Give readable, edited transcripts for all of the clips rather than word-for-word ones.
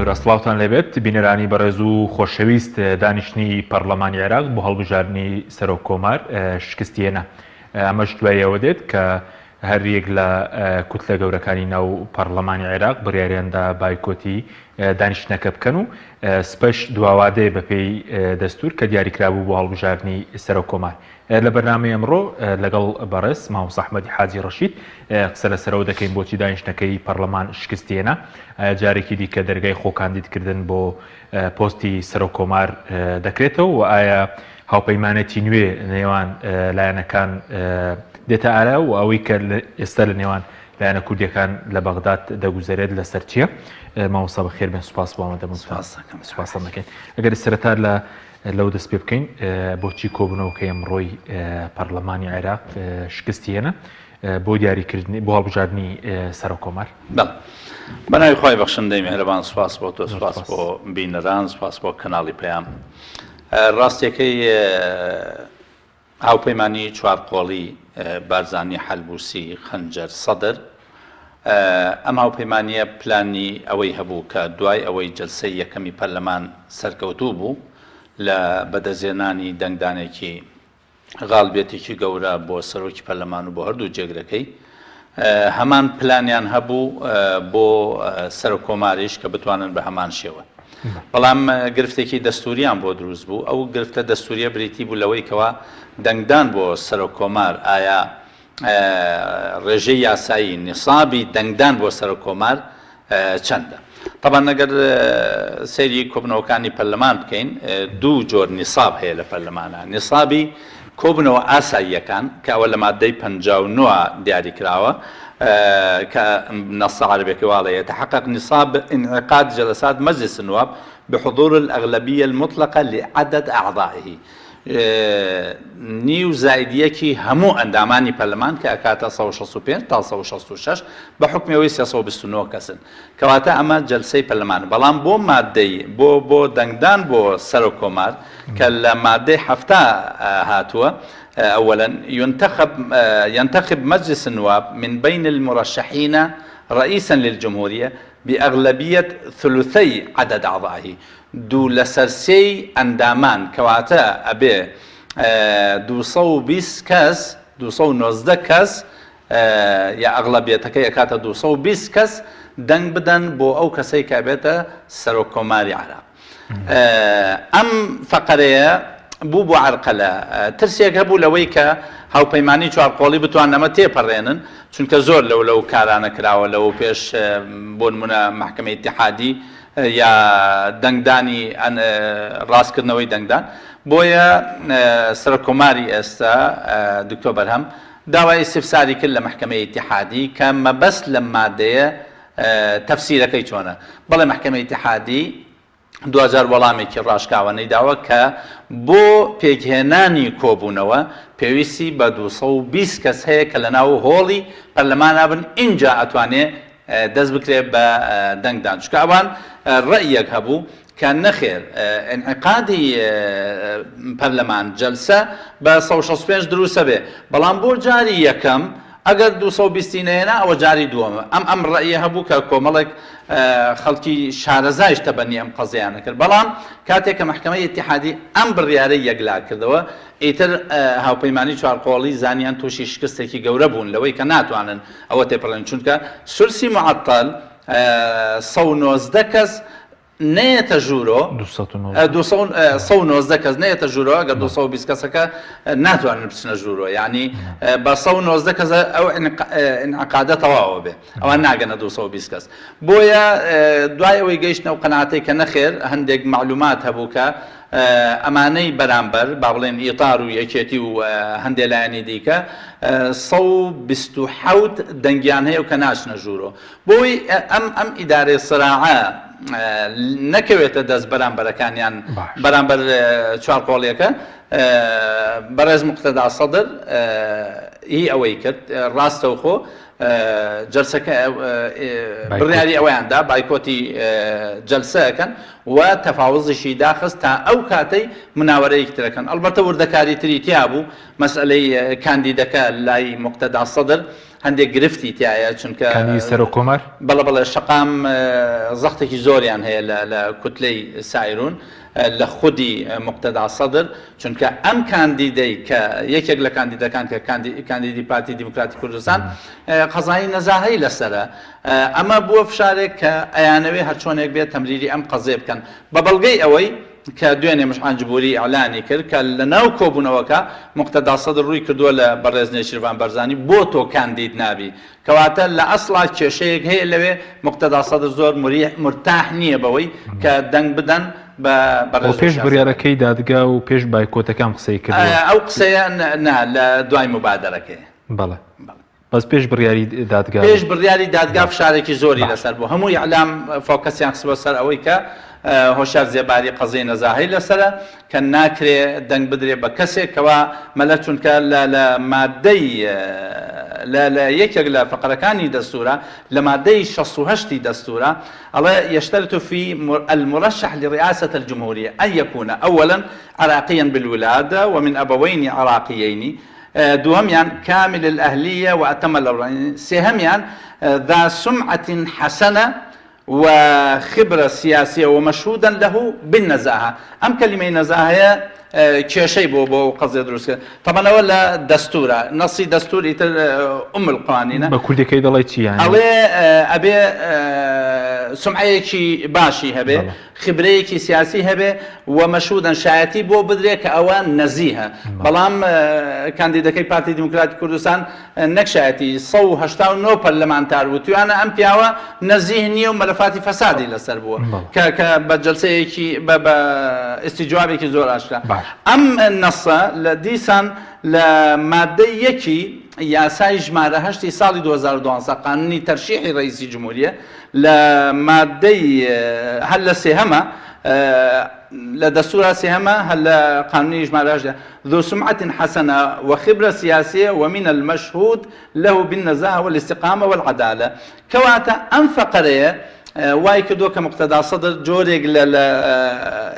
ڕستڵاوتان لێبێت بینەرانی بەڕێز و خۆشەویست دانیشتنی پەرلەمانی عێراق بۆ هەڵبژاردننی سەرۆک کۆمار شکستیێنە ئەمەش دوایەوە دێت کە هەر یەک لە کوتلە گەورەکانی ناو پەرلەمانی عێراق بڕیاریاندا بایکۆتی دانیشتنەکە بکەن و سپەش دواوادەیە بەپێی دەستور کە دیاریکرابوو بۆ هەڵبژاردننی سەرۆک کۆمار. لە بەرنامەی ئەمڕۆ لەگەڵ بەڕێز مامۆستا ئەحمەدی حاجی ڕەشید قسە لەسەرەوە دەکەین بۆچی دانیشتنەکەی پەرلەمان شکستیێنە، جارێکی دیکە دەرگای خۆکاندیدکردن بۆ پۆستی سەرۆک کۆمار دەکرێتەوە و ئایا هاوپەیمانەتی نوێ نێوان لایەنەکان دێتە ئارا و ئەوەی کە ئێستا لە نێوان لایەنە کوردیەکان لە بەغداد دەگوزارێت لەسەر چییە؟ مامۆستا بەخێر بێن، سوپاس بۆ ئەمەدەبوون. سوپاسم دەکەین. ئەگەر سەرەتا لەو دەست پێ بکەین بۆچی کۆبوونەوەکەی ئەمڕۆی پەرلەمانی عێراق شکستیێنە بۆ دیاریکردنی بۆ هەڵبژاردننی سەرۆک کۆمار؟ بەناوی خۆی بەخشندەی میهرەبان، سوپاس بۆ تۆ، سوپاس بۆ بینەران، سوپاس بۆ کەناڵی پەیام. ڕاستیەکەی هاوپەیمانی چوارقۆڵی بارزانی حەلبووسی خەنجەر سەدر ئەم هاوپەیمانیە پلانی ئەوەی هەبوو کە دوای ئەوەی جەلسەی یەکەمی پەرلەمان سەرکەوتوو بوو لە بەدەستهێنانی دەنگدانێکی غاڵبێتێکی گەورە بۆ سەرۆکی پەرلەمان و بۆ هەردوو جێگرەکەی، هەمان پلانیان هەبوو بۆ سەرۆک کۆماریش کە بتوانن بە هەمان شێوە. بەڵام گرفتێکی دەستوریان بۆ دروست بوو. ئەو گرفتە دەستوریە بریتی بوو لەوەی کەوا دەنگدان بۆ سەرۆک کۆمار ئایا ڕێژەی یاسایی نیسابی دەنگدان بۆ سەرۆک کۆمار چەندە. طبعا ئەگەر سەیری کۆبنەوەکانی پەرلەمان بکەین، دوو جۆر نیساب هەیە لە پەرلەمانە. نیسابی کۆبنەوە ئاساییەکان کە ئەوە لە مادەی 59 دیاری کراوە کە نص عربي واضح يتحقق نصاب انعقاد جلسات مجلس النواب بحضور الأغلبية المطلقة لعدد أعضائه. نيو زائديكي همو انداماني برلمان كاكاتا 165 تا 166 بحكم ويسيا 129 كسن كواتا اما جلسي برلمان بلان بو مادي بو دنگدان بو سەرۆک کۆمار کە لە مادەی حەفتا هاتووە. أولا ينتخب مجلس النواب من بين المرشحين رئيسا للجمهورية بأغلبية ثلثي عدد أعضائه. دو لسرسي أندامان كواتا أبي 220 كاس 219 كاس يا أغلبية كي كاتا 220 كاس دنگ بدن بو أو كسي كابتا سەرۆک کۆماری عراق. أم فقرية بوو عرقەلە ترسێک هەبوو لەوەی کە هاوپەیمانی چوارقۆڵی بتوان ئەمە تێپەڕێنن، چونکە زۆر لەو کارانە کراوە لەوە پێش بۆ نمونە محکمەی ئیتیحادی یا دەنگدانی ڕاستکردنەوەی دەنگدان. بۆیە سەرۆک کۆماری ئێستا دکتۆر بەرهەم داوای استیفساری کرد لە محکمەی ئیتیحادی کە مەبەست لە مادەیە تەفسیرەکەی چۆنە. بەڵێ محکمەی ئیتیحادی 2000 وەڵامێکی ڕاشکاوە نەیداوە کە بۆ پێکهێنانی کۆبوونەوە پێویستی بە 220 کەس هەیە کە لە ناو هۆڵی پەرلەمانە بن، اینجا ئەتوانێت دەست بکرێت بە دەنگدان. چونکە ئەوان ڕەیەک هەبوو کە نەخێر انعقادی پەرلەمان جەلسە بە 165 دروستە بێ، بەڵام بۆ جاری یەکەم ئەگەر 220 نێنا ئەوە جاری دووەمە. ئەم ڕەیە هەبوو کە کۆمەڵێک خەڵکی شارەزایش تەبەنی ئەم قەزەیانە کرد. بەڵام کاتێک کە محکمەی ئیتیحادی ئەم بڕیارەی یەکلا کردەوە، ئیتر هاوپەیمانی چوارقۆڵی زانیان تووشی شکستێکی گەورە بوون لەوەی کە ناتوانن ئەوە تێپەڕێن، چونکە سورسی معەتەڵ 119 کەس نەیەتە ژوورۆ، 119 کەس نەیەتە ژوورۆ. ئەگەر 220 کەسەکە ناتوانن بچنە ژوورۆ، یعنی بە 119 کەس ئەو انعقادە تەواوە بێ، ئەوە ناگەنە 220 کەس. بۆیە دوای ئەوەی گەیشتنە و قەناعەتەی کە نەخێر هەندێک معلومات هەبوو کە ئەمانەی بەرامبەر با بڵێن ئیتار و یەکێتی و هەندێک لایەنی دیکە 127 دەنگیان هەیە و کە ناچنە ژوورۆ. بۆی ئەم ئیدارەی سراعە نەکەوێتە دەست بەرامبەرەکانیان بەرامبەر چوارقۆڵیەکە. بەڕێز موقتەدا سەدر هی ئەوەی کرد ڕاستەوخۆ جەلسەکە بڕیاری ئەوەیاندا بایکۆتی جەلسەکەن و تەفاوزشی داخست تا ئەو کاتەی مناوەرەیەک ترەکەن. ئەلبەتە وردەکاری تری تیا بوو مەسئلەی کاندیدەکە لای موقتەدا سەدر هەندێک گرفتی تایە چونکە کانی سەر و کۆمار بەڵە شقام زەختێکی زۆریان هەیە لە کوتلەی سایرون لە خودی مقتدا سەدر چونکە ئەم کاندیدەی کە یەکێک لە کاندیدەکان کە کاندیدی پارتی دیموکراتی کوردستان قەزایی نەزاهەی لەسرە ئەمە بووە فشارێک کە ئەیانەوێ هەرچۆنێک بێت تەمریری ئەم قەزێ بکەن بە بەڵگەی ئەوەی کە دوێنێ مشحانجبوری ئەعلانی کرد کە لە ناو کۆبوونەوەکە مقتدا سەدر ڕووی کردووە لە بەڕێزنەی شیروان بەرزانی بۆ تۆ کاندید نابی کەواتە لە ئەسڵا کێشەیەک هەیە لەوێ مقتدا سەدر زۆر مرتاح نییە بەوەی کە دەنگ بدەن بە پێش بڕیارەکەی دادگا و پێش بایکۆتەکان قسەی کرد ئەو قسەیە لە دوای مبادرەکەی بەڵێ بەس پێش بڕیاری دادگا پێش بڕیاری دادگا فشارێکی زۆری لەسەر بوو هەمووی ئەعلام فۆکەسیان خستووە سەر ئەوەی کە هۆشار زێباری قەزەی نەزاهەی لەسرە کە ناکرێ دەنگ بدرێ بە کەسێکەوە مەلە چونکە لە مادەی لە یەکێک لە فقرەکانی دەستورە لە مادەی 68 دەستورە ئەڵێ يشترط في المرشح لرئاسة الجمهورية أن يكون أولا عراقيا بالولادة ومن أبوين عراقيين دوهميان كامل الأهلية وأتم الأوراق سهميان ذا سمعة حسنة وخبرة سياسية ومشهودا له بالنزاهة أم كلمة نزاهة کێشەی بۆ قەزێ دروستکە تەمەنەوە لە دەستورە نەسی دەستوری تر القوانینە بە کوردەکەی دەڵی چیان ئەڵێ ئەبێ سمعەیەکی باشی هەبێ خبرەیەکی سیاسی هەبێ و مەشهودەن شایەتی بۆ بدرێ کە ئەوە نەزیهە بەڵام کاندیدەکەی پارتی دیموکراتی کوردستان نەک شایەتی 189 پەرلەمانتار بوو توانە ئەم پیاوە نەزیه نییە و مەلەفاتی فەسادی لەسەر بووە کە بە جەلسەیەکی بە ئیستیجوابێکی زۆر ئاشکرا ئەم نەسە لە دیسان لە مادەی یەکی یاسای ژمارە 8 ساڵی 2012 قانونی تەرشیحی ڕئیسی جمهوریە لە مادەی هەل لە سێهەمە لە دەستورا سێهەمە هەل لە قانونی ژمارە 8 ذو سمعة حسنة وخبرة سياسية ومن المشهود له بالنزاهة والاستقامة والعدالة كواتا أم فقرية وای کردووە کە مقتدا سەدر جۆرێک لە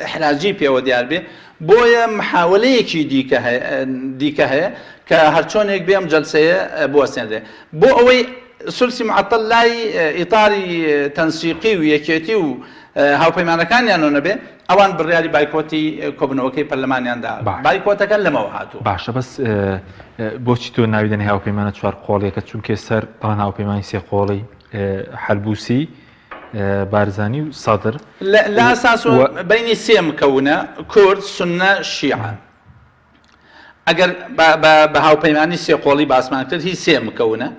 ئیحراجی پێوە دیار بێ بۆیە محاولەیەکی دیکە هەیە کە هەرچۆنێک بێم جەلسەیە بوەستێنرێ بۆ ئەوەی سولسی معتەل لای ئیطاری تەنسیقی و یەکێتی و هاوپەیمانەکانیانەوە نەبێ ئەوان بڕیاری بایکۆتی کۆبنەوەکەی پەرلەمانیاندا بایکۆتەکە لەمەوە هاتووە باشە بەس بۆچی تۆ ناویدەنی هاوپەیمانە چوار قۆڵیەکە چونکە سەر پڵان هاوپەیمانی سێ قۆڵی حەلبوسی بارزانی و سەدر لە ئەساس بینی سێ مکەونە کورد سونە شیعە ئەگەر بە هاوپەیمانی سێ قۆڵی باسمان کرد هیچ سێ مکەونە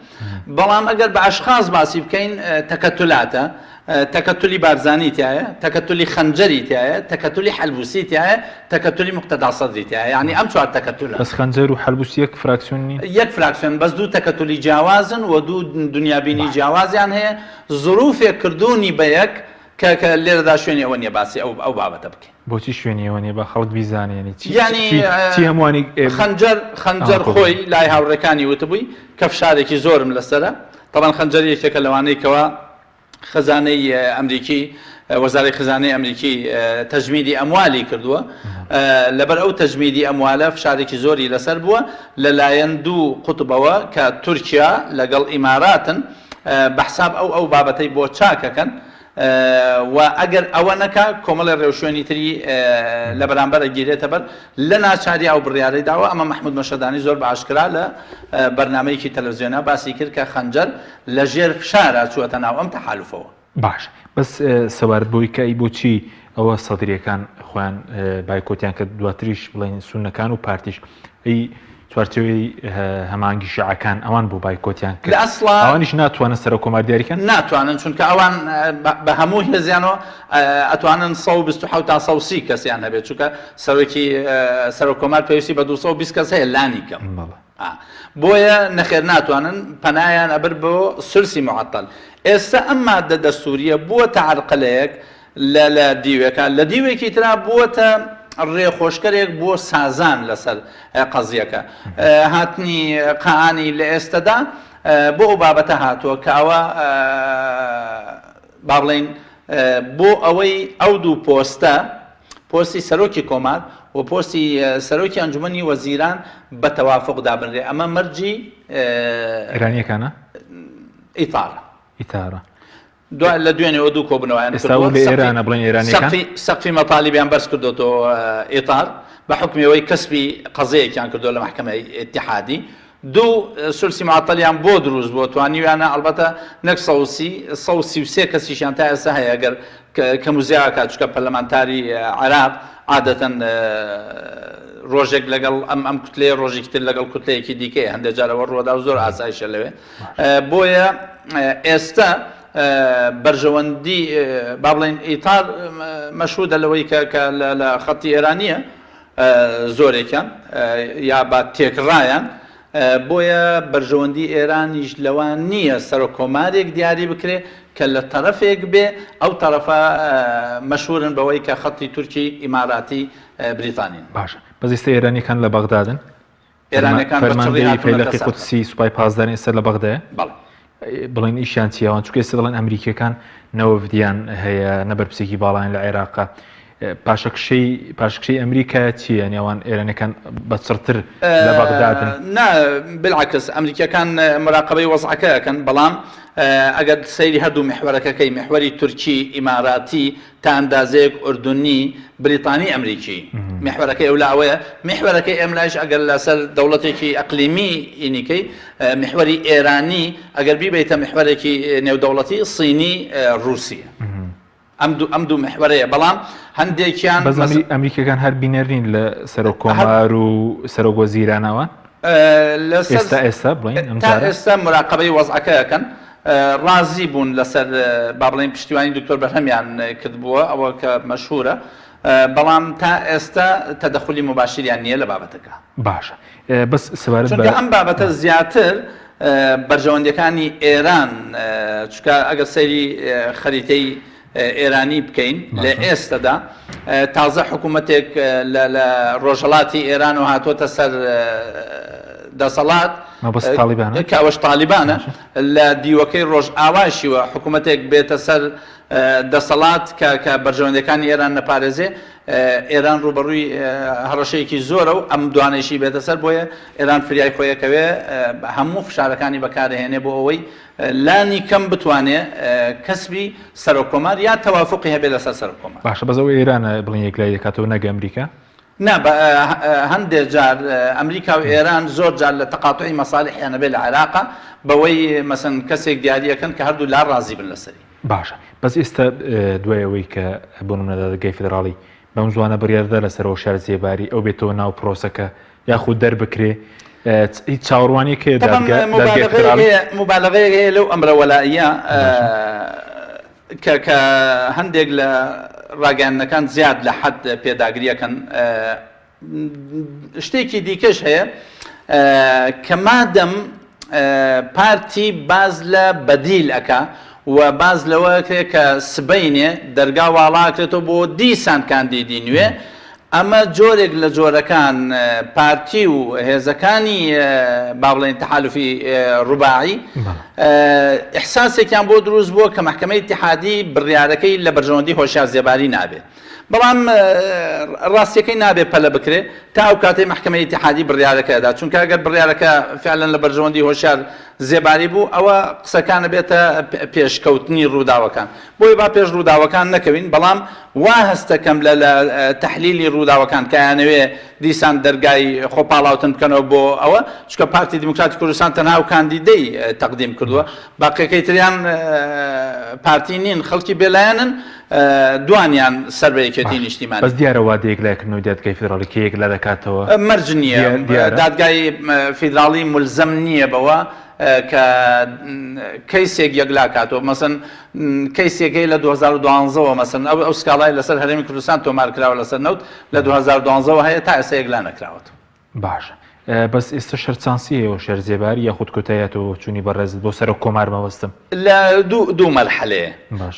بەڵام ئەگەر بە ئەشخاص باسی بکەین تەکەتولاتە تەکەتولی بارزانی تایە تەکەتولی خەنجەری تایە تەکەتولی حەلبوسی تایە تەکەتولی مقتدا سەدری تایە یعنی ئەم چوار تەکەتولە بەس خەنجەر و حەلبوسی یەک فراکسیۆن نین یەک فراکسیۆن بەس دوو تەکەتولی جیاوازن و دوو دنیابینی جیاوازیان هەیە زروفێک کردوونی بە یەک کە لێرەدا شوێنی ئەوە نیە باسی ئەو بابەتە بکەین بۆچی شوێنی ئەوە نیە بە خەڵک بیزانێنی ینی چی هەمووانی خەنجەر خۆی لای هاوڕێکانی وتبووی کە فشارێکی زۆرم لەسرە طبعا خەنجەر یەکێکە لەوانەی کەوە خزانەی ئەمریکی وەزارەی خزانەی ئەمریکی تەجمیدی ئەموالی کردووە لەبەر ئەو تەجمیدی ئەموالە فشارێکی زۆری لەسەر بووە لەلایەن دوو قوتبەوە کە تورکیا لەگەڵ ئیماراتن بەحساب ئەو بابەتەی بۆ چاکەکەن و ئەگەر ئەوە نەکا کۆمەڵی ڕێوشێنی تری لە بەرامبەرە گیرێتە بەر لە ناچاری ئەو بڕیارەی داوە ئەمە محمود مەشەدانی زۆر بە ئاشکرا لە بەرنامەیەکی تەلەڤیزیۆنا باسی کرد کە خەنجەر لە ژێر فشارە چووەتە ناو ئەم تەحالوفەوە باش بەس سەبارەت بۆی کەی بۆچی ئەوە سەدرریەکان خۆیان بایکۆتیان کە دواتریش بڵێن سونەکان و پارتیش ئەی چوارچێوەی هەمانگی شیعەکان ئەوان بۆ بایکۆتیان کرد ئەوانیش ناتوانن سەر کۆماردیاریکەن ناتوانن چونکە ئەوان بە هەموو هێزیانەوە ئەتوانن 127 تا 130 کەسیان هەبێت چونکە سەرۆکی سەرۆکۆمار پێویستی بە 220 کەس هەیە لانی کەم بۆیە نەخێر ناتوانن پەنایان ئەبر بۆ سولسی معتەل ئێستا ئەم مادە دەستوریە بووەتە عەرقلەیەک لە دیوێکە لە دیوێکی ترا بووەتە ڕێخۆشکەرێک بۆ سازان لەسەر قەزیەکە هاتنی قەعانی لە ئێستادا بۆ ئەو بابەتە هاتووە کە ئەوە با بڵێن بۆ ئەوەی ئەو دوو پۆستی سەرۆکی کۆمار و پۆستی سەرۆکی ئەنجومەنی وەزیران بە تەوافق دابنرێ ئەمە مەرجی ئێرانیەکانە ئیتارە دوای لە دوێنێەوە دوو کۆبنەوەیان ئێستا لە ئێرانە بڵێن ئێرانیەکان سەقفی مەطالیبیان بەرز کردوەوە ئیتار بە حکمەوەی کەسبی قەزەیەکیان کردو لە محکمەی ئیتیحادی دوو سولسی معتەلیان بۆ دروست بۆ توانیویانە ئەلبەتە نەک 133 کەسیشیان تا ئێستا هەیە ئەگەر کەموزیاکات چکە پەرلەمانتاری عێراق عادەتەن ڕۆژێک لەگەڵ ئەم کوتلەیە ڕۆژێکی تر لەگەڵ کوتلەیەکی دیکەی هەندێک جارەوە ڕۆدا و زۆر ئاسایشە لەوێ بۆیە ئێستا بەرژەوەندی با بڵێن ئیتار مەشهودە لەوەی کە لە خەتی ئێرانیە زۆرێکیان یا با تێکڕایان بۆیە بەرژەوەندی ئێرانیش لەوان نییە سەرۆکۆمارێک دیاری بکرێ کە لە تەرەفێک بێ ئەو تەرەفە مەشهورن بەوەی کە خەتی تورکی ئیماراتی بریتانین باشە بەس ئێستا ئێرانیەکان لە بەغدادن ئێرانەکان فەرماندەی فەیلقی قودسی سوپای پازدارن ئێستا لە بەغدایە بەڵێ بڵێن ئیشیان چیاوان چونکە ئێستا دەڵێن ئەمریکیەکان نەوەڤدیان هەیە نەبەرپرسێکی باڵایان لە عێراقا پاشکشەی ئەمریکا چییە نێوان ئێرانەکان بەچڕتر لە بەغدادن نا بالعکس ئەمریکیەکان مراقبەی وەزعەکەیەکەن بەڵام ئەگەر سەیری هەردوو محورەکەکەی محوەری تورکی ئیماراتی تا ئەندازەیەک ئوردونی بریتانی ئەمریکی محورەکەی ئەو لاوەیە محورەکەی ئێملایش ئەگەر لەسەر دەوڵەتێکی ئەقلیمی ئینیکەی محوەری ئێرانی ئەگەر بیبێتە محورێکی نێودەوڵەتی سینی رووسیە ئەم دوو محورەیە بەڵام هەندێکیان ئەمریکەکان هەر بینەرین لە سەرۆکۆمار و سەرۆکوەزیرانەوە ئێستا بڵێن تا ئێستا مراقبەی وەزعەکەیەکەن ڕازی بوون لەسەر با بڵێن پشتیوانی دکتۆر بەرهەمیان کردبووە ئەوە کە مەشهورە بەڵام تا ئێستا تەدەخولی مباشریان نییە لە بابەتەکە باشە بەس سوارت چونکە ئەم بابەتە زیاتر بەرژەوەندەکانی ئێران چونکە ئەگەر سەیری خەریتەی ئێرانی بکەین لە ئێستادا تازە حکوومەتێک لە ڕۆژهەڵاتی ئێران و هاتوۆتە سەر دەسەڵات کاوەش تالیبانە لە دیوەکەی ڕۆژ ئاواشیوە حکوومەتێک بێتە سەر دەسەڵات کە بەرژەوەندەکانی ئێران نەپارێزێ ئێران ڕوبەڕووی هەڕەشەیەکی زۆرە و ئەم دوانەیشی بێتە سەر بۆیە ئێران فریای خۆیەکەوێ هەموو فشارەکانی بەکارهێنێ بۆ ئەوەی لانی کەم بتوانێت کەسبی سەرۆکۆمار یا تەوافقی هەبێت لەسەر سەرۆکۆمار باشە بەزەوە ئێرانە بڵین یەکلای دەکاتەوە نەگە ئەمریکا نا هەندێک جار ئەمریکا و ئێران زۆر جار لە تەقاتوعی مەساڵحیانە بێت لە عێراقا بەوەی مەسەن کەسێک دیاریەکەن کە هەردوو لا ڕازی بن لەسەری باشە بەس ئێستا دوایەوەی کە بۆ نمونەدا دەگەی فدراڵی بەم زوانە بڕیاردە لەسەرەوە شار جێباری ئەو بێتەوە ناو پرۆسەکە یاخود دەربکرێ هیچ چاوەڕوانێک مبالغەیە هەیە لەو ئەمرە وەلاییە کە هەندێک لە ڕاگەیاندنەکان زیاد لە حەد پێداگریەکەن شتێکی دیکەش هەیە کە مادەم پارتی باز لە بەدیل ئەکا و باز لەوە کە سبەینێ دەرگا واڵاکرێتەوە بۆ دیسان کاندیدی نوێ ئەمە جۆرێک لە جۆرەکان پارتی و هێزەکانی با بڵێن تەحالوفی ڕوباعی ئیحساسێکیان بۆ دروست بووە کە محکەمەی ئیتیحادی بڕیارەکەی لە بەرژەوەندی هۆشیار زێباری نابێت بەڵام ڕاستیەکەی نابێت پەلە بکرێ تا ئەو کاتەی محکەمەی ئیتیحادی بڕیارەکەدا چونکە ئەگەر بڕیارەکە فعلەن لە بەرژەوەندی هۆشیار زێباری بوو ئەوە قسەکانە بێتە پێشکەوتنی ڕووداوەکان بۆی با پێش ڕووداوەکان نەکەوین بەڵام وا هەستەکەم لە تەحلیلی ڕووداوەکان کەیانەوێ دیسان دەرگای خۆپاڵاوتن بکەنەوە بۆ ئەوە چونکە پارتی دیموکراتی کوردستان تەنها و کاندیدەی تەقدیم کردووە باقیەکەی تریان پارتی نین خەڵکی بێلایەنن دوانیان سەر بە یەکێتی نیشتیمانی بەس دیارە وادەیەک لای کردنەوەی دادگای فیدراڵی کەیەک لە دەکاتەوە مەرج نییە دادگای فیدراڵی ملزەم نییە بەوە کە کەیسێک یەکلا کاتەوە مەسەن کەیسێکەی لە 2012ەوە مەسەن ئەو سکاڵای لەسەر هەرێمی کوردستان تۆمار کراوە لەسەر نەوت لە 2012ەوە هەیە تا ئێستا یەکلا نەکراوەتەوە باشە بەس ئێستا شەرچانسی هەیە شەر زێباری یاخود کۆتایەتەوە چوونی بەڕێزت بۆ سەر کۆمار مەوەستم لە دوو مەرحەلەیە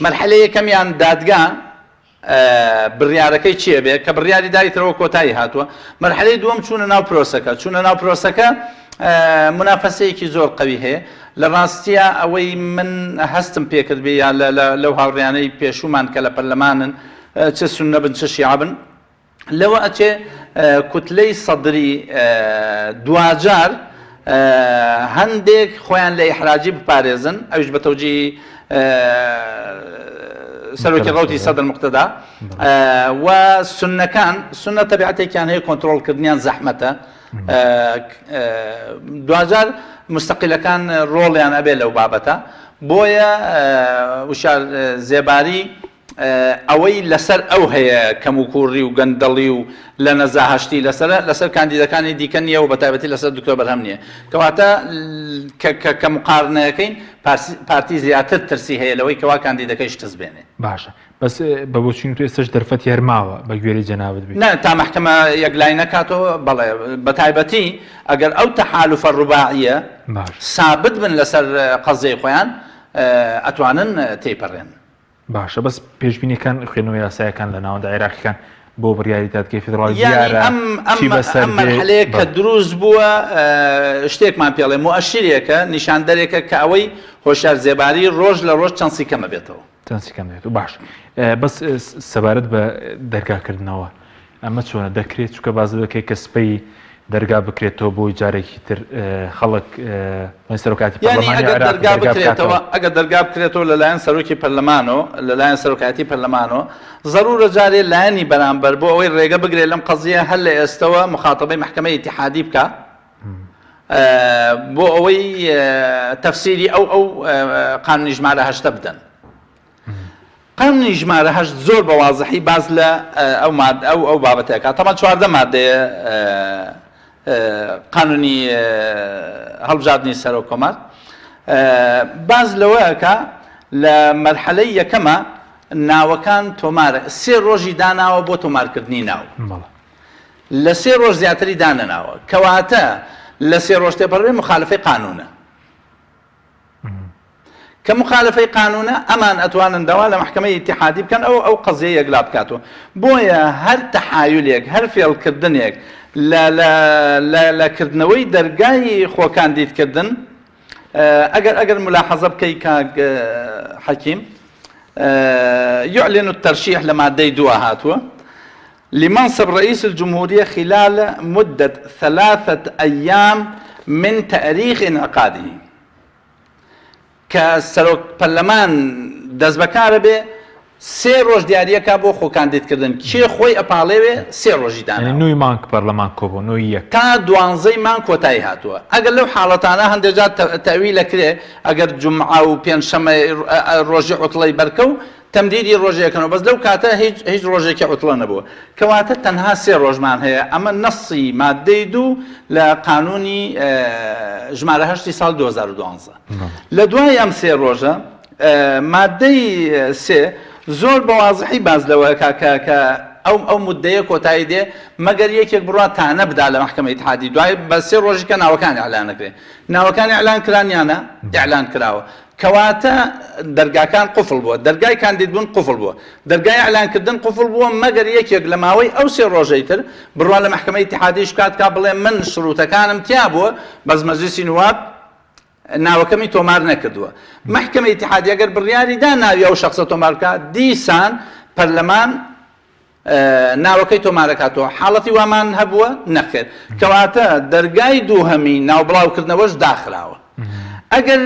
مەرحەلە یەکەمیان دادگا بڕیارەکەی چییە بێ کە بڕیاری دایتەوە کۆتایی هاتووە مەرحەلەی دووەم چوونە ناو پرۆسەکە منافەسەیەکی زۆر قەوی هەیە لە ڕاستیە ئەوەی من هەستم پێکرد بێ یا لەو هاوڕیانەی پێشومان کە لە پەرلەمانن چه سونە بن چه شیعە بن لەوە ئەچێ کوتلەی سەدری دوجار هەندێک خۆیان لە ئیحراجی بپارێزن ئەوش بە تەوجی سەرۆکی ڕەوتی سەدر مقتەدا و سونەکان سونە تەبیعەتێکیان هەیە کۆنتڕۆڵکردنیان زەحمەتە دوجار مستەقیلەکان ڕۆڵیان ئەبێ لەو بابەتە بۆیە وشار زێباری ئەوەی لەسەر ئەو هەیە کەم و کوڕی و گەندەڵی و لە نەزاهشتی لەسەر کاندیدەکانی دیکە نییە و بە تایبەتی لەسەر دکتۆر بەرهەم نییە کەواتە کە مقارنەکەین پارتی زیاتر ترسی هەیە لەوەی کەوا کاندیدەکەیش تز بێنێ باشە بەس بە بۆچین تو ئێستش دەرفەتی هەرماوە بە گوێری جەنابەت بێت نه تا محکمە یەکلای نەکاتەوە بەڵێ بە تایبەتی ئەگەر ئەو تەحالوفە ڕوباعیە سابت بن لەسەر قەزەی خۆیان ئەتوانن تێپەڕێن باشە بەس پێشبینیەکان خوێنەوە یاسایەکان لە ناوەندا عێراقیەکان بۆ بڕیاری دادگای فیدراڵی دیارە ئەم مەرحەلەیە کە دروست بووە شتێکمان پێڵێ مؤشرێکە نیشاندەرێکە کە ئەوەی هۆشیار زێباری ڕۆژ لە ڕۆژ چەند سیکەمە بێتەوە چەند بێت و باش بەس سەبارەت بە دەرگاکردنەوە ئەمە چۆنە دەکرێت چونکە باز دەکەی کە سپەی دەرگا بکرێتەوە بۆی جارێکی تر خەڵک سەرۆکاتی ئەگەر دەرگا بکرێتەوە لەلایەن سەرۆکی پەرلەمانەوە لەلایەن سەرۆکاتی پەرلەمانەوە زەرورە جارێ لایەنی بەرامبەر بۆ ئەوەی ڕێگە بگرێت لەم قەزیە هەر لە ئێستەوە مخاتەبەی محکەمەی ئیتیحادی بکە بۆ ئەوەی تەفسیری ئەو قانونی ژمارە 8 بدەن قانونی ژمارە 8 زۆر بە واضحی باز لە ئەو بابەتەکە تەمان 14 مادەیە قانونی هەڵبژاردننی سەرۆک کۆمار باز لەوەیەکە لە مەرحەلەی یەکەمە ناوەکان تۆمارە 3 ڕۆژی داناوە بۆ تۆمارکردنی ناو لە 3 ڕۆژ زیاتری دانەناوە کەواتە لە 3 ڕۆژ تێپەڕێ مخالفەی قانونە کە مخالفەی قانونە ئەمان ئەتوانن دەوا لە محکەمەی ئیتیحادی بکەن ئەو قەزیە یەکلا بکاتەوە بۆیە هەر تەحایولێک هەر فێڵکردنێک لە کردنەوەی دەرگای خۆکاندیدکردن ئەگەر ملاحەزە بکەی کاک حەکیم يعلن الترشيح لمادة 2 هاتوا لمنصب رئيس الجمهورية خلال مدة 3 أيام من تاريخ انعقاده كسروك برلمان دەست بەکارە بێ 3 ڕۆژ دیاریەکە بۆ خۆکاندیدکردن کێ خۆی ئەپاڵێوێ 3 ڕۆژی دانا نوێی مانگ پەرلەمان کۆبوو نوێی یەک تا 12 مانگ کۆتایی هاتووە ئەگەر لەو حاڵەتانە هەندێک تەویل لەکرێ ئەگەر جومعە و پێنجشەمە ڕۆژی عوتڵەی بەرکە و تەمدیدی ڕۆژێکەکەنەوە بەس لەو کاتە هیچ ڕۆژێکی عوتڵە نەبووە کەواتە تەنها 3 ڕۆژمان هەیە ئەمە نەسی مادەی 2 لە قانونی ژمارە 8 ساڵ 2012 لە دوای ئەم 3 ڕۆژە مادەی 3 زۆر بە واضحی باز لەوە کە ئەو مدەیە کۆتایی دێ مەگەر یەکێک بڕات تانە بدا لە محکەمەی ئیتیحادی دوای بە 3 ڕۆژێکە ناوەکانی ئەعلان نەکرێ ناوەکانی ئەعلان کرانیانە ئیعلان کراوە کەواتە دەرگاکان قوفڵ بووە دەرگای کاندیدبوون قوفڵ بووە دەرگای ئەعلانکردن قوفڵ بووە مەگەر یەکێک لە ماوەی ئەو 3 ڕۆژەی تر بڕوا لە محکەمەی ئیتیحادی شکات کا بڵێ من شروتەکانم تیا بووە بەس مەجلیسی نواب ناوەکەمی تۆمار نەکردووە محکەمەی ئیتیحادی ئەگەر بڕیاری دا ناوی ئەو شەخسە تۆمار بکە دیسان پەرلەمان ناوەکەی تۆمارەکاتەوە حاڵەتی وامان هەبووە نەخێت کەواتە دەرگای دووهەمی ناوبڵاوکردنەوەش داخراوە ئەگەر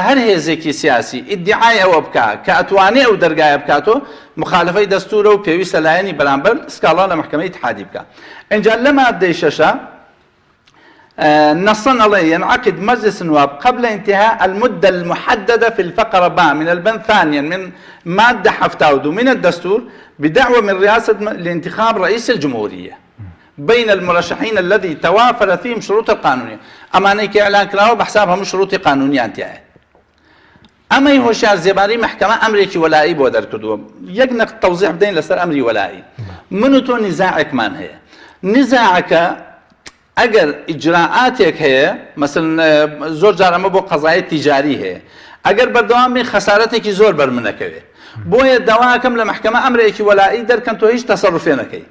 هەر هێزێکی سیاسی ئیدعای ئەوە بکە کە ئەتوانێ ئەو دەرگایە بکاتەوە مخالفەی دەستورە و پێویستە لایەنی بەرامبەر سکاڵا لە محکەمەی ئیتیحادی بکە اینجا لە مادەی 6 نصا الله ينعقد مجلس النواب قبل انتهاء المدة المحددة في الفقرة ب من البند ثانيا من مادة 72 من الدستور بدعوة من رئاسة لانتخاب رئيس الجمهورية بين المرشحين الذي توافر فيهم شروط القانونية أمانيك إعلان كلاوة بحسابها مش شروط قانونية انتهاء أما هۆشیار زێباری محکەمە ئەمرێکی وەلایی بۆ دەرکردووە یەک نەق تەوزیح بدەین لەسەر ئەمری وەلایی من و تۆ نیزاعێکمان هەیە نیزاعەکە ئەگەر ئیجراعاتێک هەیە مثلا زۆر جار ئەمە بۆ قەزایە تیجاری هەیە ئەگەر بەردەوامی خەسارەتێکی زۆر بەرمنەکەوێت بۆیە داواکەم لە محکەمە ئەمرێکی وەلایی دەرکەن تۆ هیچ تەسەڕوفێ نەکەی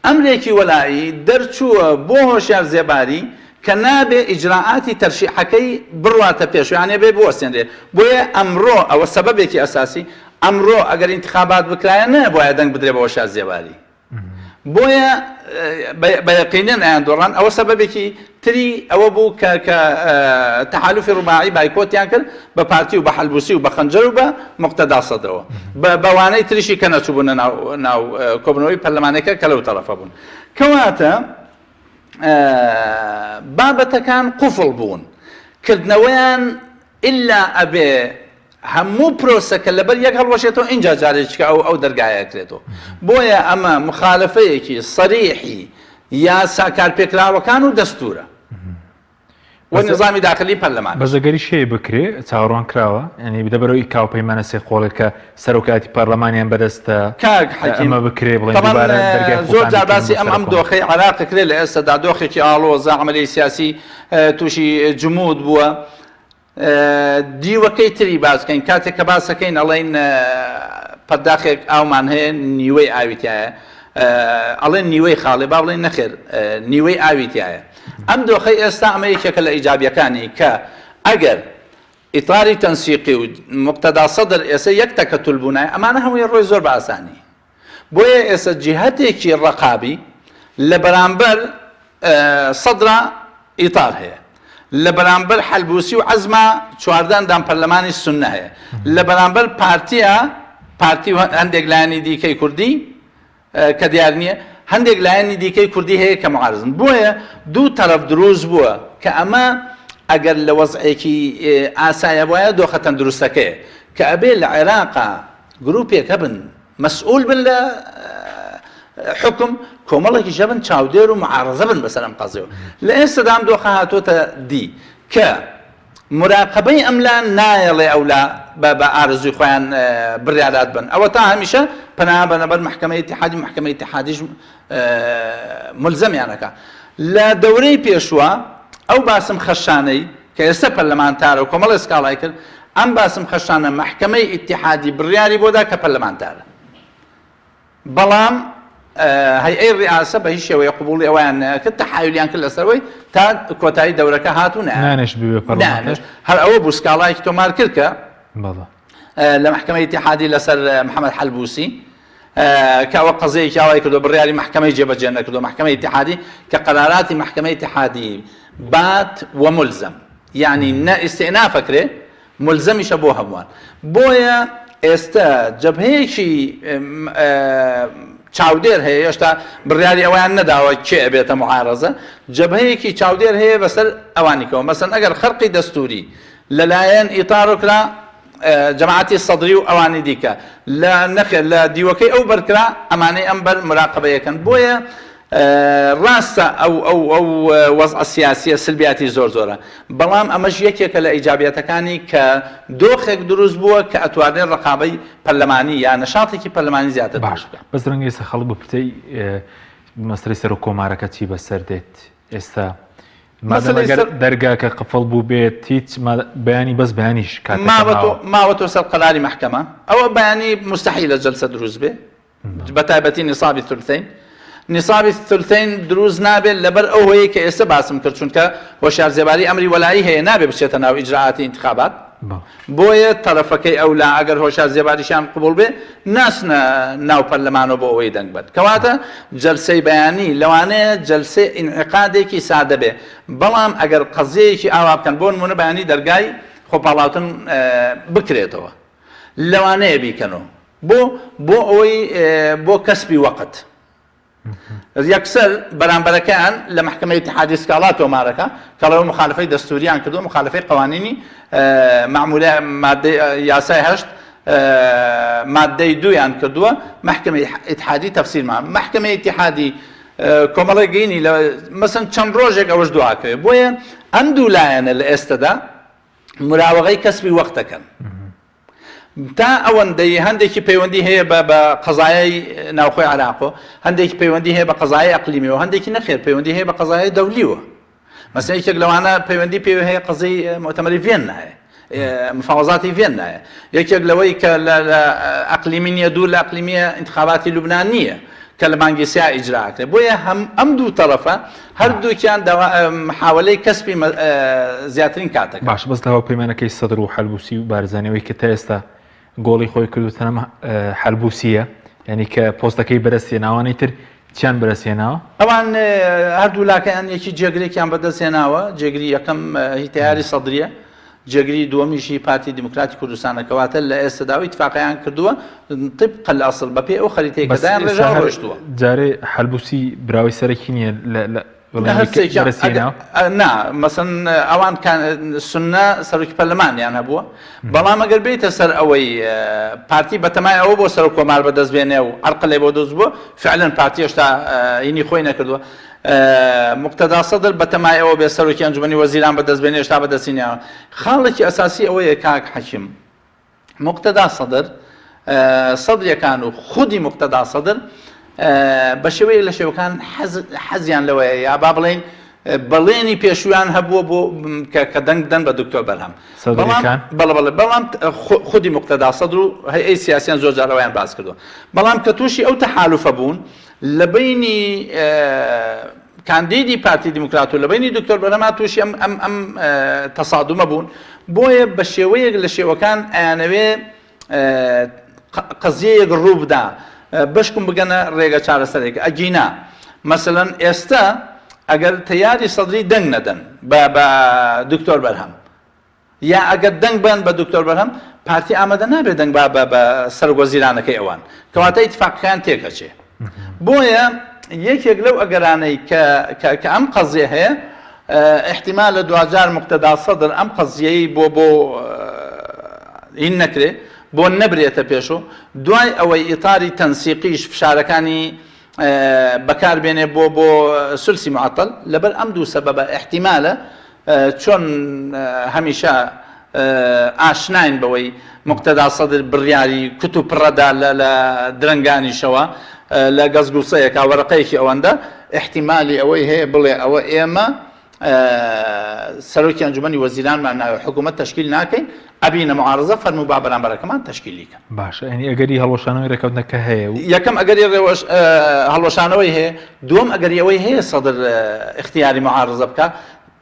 ئەمرێکی وەلایی دەرچووە بۆ هۆشیار زێباری کە نابێ ئیجراعاتی تەرشیحەکەی بڕواتە پێش یانێ بێ بوەستێنرێ بۆیە ئەمڕۆ ئەوە سەبەبێکی ئەساسی ئەمڕۆ ئەگەر ئینتخابات بکرایە نە بۆیە دەنگ بدرێ بە هۆشیار زێباری بۆیە بەیەقینەن ئەیان دۆڕان ئەوە سەبەبێکی تری ئەوە بوو کە تەحالوفی ڕووباعی بایکۆتیان کرد بە پارتی و بە حەلبوسی و بە خەنجەر و بە مقتەدا سەدرەوە بەوانەی تریشی کە نەچووبوونە ناو کۆبنەوەی پەرلەمانەکە کە لەو تەرەفە بوون کەواتە بابەتەکان قوفڵ بوون کردنەوەیان ئللا ئەبێ هەموو پرۆسەکە لەبەر یەک هەڵوەشێتەوە اینجا جارێککە ئەو دەرگایەکرێتەوە بۆیە ئەمە مخالفەیەکی سەریحی یاسا کارپێکراوەکان و دەستورە و نظامی داخلی پەرلەمان بەزەگەری شێ بکرێ چاوەڕوان کراوە ینی بدەبەرەوەی کاوپەیمانە سێ خۆڵێکە سەرۆکاتی پەرلەمانیان بەدەستە ئەمە بکرێ بڵێ زۆر جارباسی ئەم دۆخەی عراقەکرێت لە ئێستادا دۆخێکی ئاڵۆزە عملی سیاسی تووشی جمود بووە دیوەکەی تری باسکەین کاتێک کە باسەکەین ئەڵێن پەرداخێک ئاومان هەیە نیوەی ئاویتایە ئەڵێن نیوەی خاڵێ با بڵێن نەخێر نیوەی ئاویتایە ئەم دۆخەی ئێستا ئەمە یەکێکە لە ئیجابیەکانی کە ئەگەر ئیطاری تەنسیقی و مقتەدا سەدر ئێستا یەک تەکەتول بوونایە ئەمانە هەمووی ڕۆی زۆر بە ئاسانی بۆیە ئێستا جیهەتێکی ڕەقابی لە بەرامبەر سەدرا ئیطار هەیە لە بەرامبەر حەلبوسی و عەزما چواردەندان پەرلەمانی سوننە هەیە لە بەرامبەر پارتی هەندێک لایەنی دیکەی کوردی کە دیار نییە هەندێک لایەنی دیکەی کوردی هەیە کە معارزن بۆیە دوو تەرەف دروست بووە کە ئەمە ئەگەر لە وەزعێکی ئاسایە وایە دۆخە تەندروستەکەیە کە ئەبێ لە عێراقا گروپێک هەبن مەسئول بن لە حکم کۆمەڵێکی ژەبن چاودێر و معارەزە بن بەسەر ئەم قەزەوە لە ئێستادا ئەم دۆخە هاتۆتە دی کە مراقبەی ئەملان نایەڵێ ئەولا بە ئارزوی خۆیان بڕیارات بن ئەوە تا هەمیشە پەناه بەنەبەر محکەمەی ئیتیحادی محکەمەی ئیتیحادیش ملزەمیانەکە لە دەورەی پێشوە ئەو باسم خەشانەی کە ئێستا پەرلەمانتارە و کۆمەڵی سکاڵای کرد ئەم باسم خەشانە محکەمەی ئیتیحادی بڕیاری بۆدا کە پەرلەمانتارە بەڵام هەیئەی ڕئاسە بە هیچ شێوەیە قبوڵی ئەویان کرد تەحایولیان کرد لەسەرەوەی تا کۆتایی دەورەکە هاتوو نانێش ببێ پەرلەمانتار هەر ئەوە بوو سکاڵایەکی تۆمار کرد کە لە محکەمەی ئیتیحادی لەسەر محەممەد حەلبوسی کە ئەوە قەزەیەکی ئاوای کردو بڕیاری محکەمەی جێبەجێ نەکردو محکەمەی ئیتیحادی کە قەراراتی محکەمەی ئیتیحادی بات وملزم یعنی نە ئیستئنافەکرێ ملزەمیشە بۆ هەمووان بۆیە ئێستا جەبهەیەکی چاودێر هەیە هێشتا بڕیاری ئەویان نەداوە کێ ئەبێتە معارەزە جەبهەیەکی چاودێر هەیە بەسەر ئەوانیکەوە مەسەن ئەگەر خەرقی دەستوری لەلایەن ئیتارۆکرا جەماعەتی سەدری و ئەوانی دیکە لە نەخێر لە دیوەکەی ئەو بەرکرا ئەمانەی ئەم بەر مراقبەیەکەن بۆیە ڕاستە ئەو وەزع سیاسیە سلبیاتی زۆر زۆرە بەڵام ئەمەش یەکێکە لە ئیجابیەتەکانی کە دۆخێک دروست بووە کە ئەتوانێت ڕقابەی پەرلەمانی یا نەشاتێکی پەرلەمانی زیاتر باش بکە بەس ڕەنگە ئێستا خەڵک بپرسەی مەسەلەی سەر و کۆمارەکە چی بەسەر دێت ئێستا دەرگاکە قفڵ بوو بێت هیچ بەیانی بەس بەیانیش ماوەتۆ سەر قەراری محکەمە ئەوە بەیانی مستحیلە جەلسە دروست بێ بە تایبەتی نیسابی ثولثین نیسابی ثولثین دروست نابێت لەبەر ئەو هەیە کە ئێستا باسم کرد چونکە هۆشیارزێباری ئەمری وەلایی هەیە نابێت بچێتە ناو ئیجراعاتی انتخابات بۆیە تەرەفەکەی ئەولا ئەگەر هۆشیارزێباریشیان قبول بێ ناچنە ناو پەرلەمانەوە بۆ ئەوەی دەنگ بێت کەواتە جەلسەی بەیانی لەوانەیە جەلسەی ئینعقادێکی سادە بێ بەڵام ئەگەر قەزەیەکی ئاوا بکەن بۆ نمونە بەیانی دەرگای خۆپاڵاوتن بکرێتەوە لەوانەیە بیکەنەوە بۆ ئەوەی بۆ کەسبی وەقت یەکسەر بەرامبەرەکەیان لە محکەمەی ئیتیحادی سکاڵا تۆمارەکە کەڵەوە مخالفەی دەستوریان کردو مخالفەی قوانینی معمولە مادەی یاسای هەشت مادەی دویان کردووە محکەمەی ئیتیحادی تەفسیرمان محکەمەی ئیتیحادی کۆمەڵی گەینی لە مەسەن چەند ڕۆژێک ئەوەش دواکەوێت بۆیە ئەم دوو لایەنە لە ئێستادا مراوەغەی کەسبی وەختەکەن تا ئەوەندەی هەندێکی پەیوەندی هەیە بە قەزایای ناوخۆی عراقۆ هەندێکی پەیوەندی هەیە بە قەزایای ئەقلیمیەوە هەندێکی نەخێر پەیوەندی هەیە بە قەزایای دەولیوە مەسەڵەن یەکێک لەوانە پەیوەندی پێ هەیە قەزەی مؤتەمەری ڤێن نایە مفاوەزاتی ڤێن نایە یەکێک لەوەی کە لە ئەقلیمی نیە دوور لە ئەقلیمیە انتخاباتی لوبنان نییە کە لە مانگی سیا ئیجراکرێت بۆیە ئەم دوو تەرەفە هەردووکیان محاولەی کەسبی زیاترین کاتەکە باش بەس لەوە پەیمانەکەی سەدر و حەلبوسی و بارزانەوەی کە تا ئێستا گۆڵی خۆی کردوتەنە حەلبوسیە یعنی کە پۆستەکەی بەرزتێ ناوانەی تر چیان بەرەسێناوە ئەوان هەردوو لاکەیان یەکی جێگرێکیان بەدەستێناوە جێگری یەکەم هیتیاری سەدریە جێگری دووەمیشی پارتی دیموکراتی کوردستانە کەواتە لە ئێستاداوی اتفاقیان کردووە طبق الأصل بەپێ ئەو خەریتەیەکەدایان ڕێژا ڕۆشتووە جارێ هەلبوسی براوی سەرەکی نییە نا مەسن ئەوان سنە سەرۆکی پەرلەمانیان هەبووە بەڵام ئەگەر بێتە سەر ئەوەی پارتی بەتەمای ئەوە بۆ سەر کۆمار بەدەستبێنێ و عەرقلێ بۆ دۆست بووە فعلا پارتی هێشتا هینی خۆی نەکردووە مقتدا سەدر بەتەمای ئەوە بێ سەرۆکی ئەنجومەنی وەزیران بەدەستبێنێ هێشتا بەدەستینیانەوە خاڵێکی ئەساسی ئەوەیە کاک حەکیم مقتدا سەدر سەدرەکان و خودی مقتدا سەدر بە شێوەیە لە شێوەکان حەزیان لەوەیە یا با بڵێن بەڵێنی پێشویان هەبووە بۆ کە دەنگ بدەن بە دکتۆر بەرهەم بەڵام خودی مقتدا سەدر و هەیئەی سیاسیان زۆر جارەوەیان باس کردووە بەڵام کە تووشی ئەو تەحالوفە بوون لە بینی کاندیدی پارتی دیموکرات و لە بینی دکتۆر بەرهەما تووشی ئەم تەسادومە بوون بۆیە بە شێوەیەک لە شێوەکان ئەیانەوێ قەزیەیەک ڕوو بدا بشکم بگەنە ڕێگە چارەسەرێک ئەگینا مەسەلەن ئێستا ئەگەر تەیاری سەدری دەنگ نەدەن بە دکتۆر بەرهەم یا ئەگەر دەنگ بن بە دکتۆر بەرهەم پارتی ئامادە نابێت دەنگ بە سەرۆکوەزیرانەکەی ئەوان کەواتە ئیتفاقیان تێکەچێ بۆیە یەکێک لەو ئەگەرانەی کە ئەم قەزیە هەیە احتیمال لە دوجار مقتدا سەدر ئەم قەزیەی بۆ هین نەکرێ بۆ نەبرێتە پێشۆ دوای ئەوەی ئیتاری تەنسیقیش فشارەکانی بەکاربێنێ بۆ سولسی معتەل لەبەر ئەم دوو سەبەبە احتیمالە چۆن هەمیشە ئاشناین بەوەی مقتدا سەدر بڕیاری کت و پڕەدا لە درەنگانیشەوە لە گەزگوسەیەکا وەرەقەیەکی ئەوەندە احتیمالی ئەوەی هەیە بڵێ ئەوە ئێمە سەرۆکی ئەنجومەنی وەزیرانمان ناوێ حکوومەت تەشکیل ناکەین ئەبینە معارزە فەرموو با بەرامبەرەکەمان تەشکیلیکە باشە ئەنی ئەگەری هەڵوەشانەوەی ڕێکەوتنەکە هەیە یەکەم ئەگەری هەڵوەشانەوەی هەیە دووەم ئەگەری ئەوەی هەیە سەدر اختیاری معارزە بکە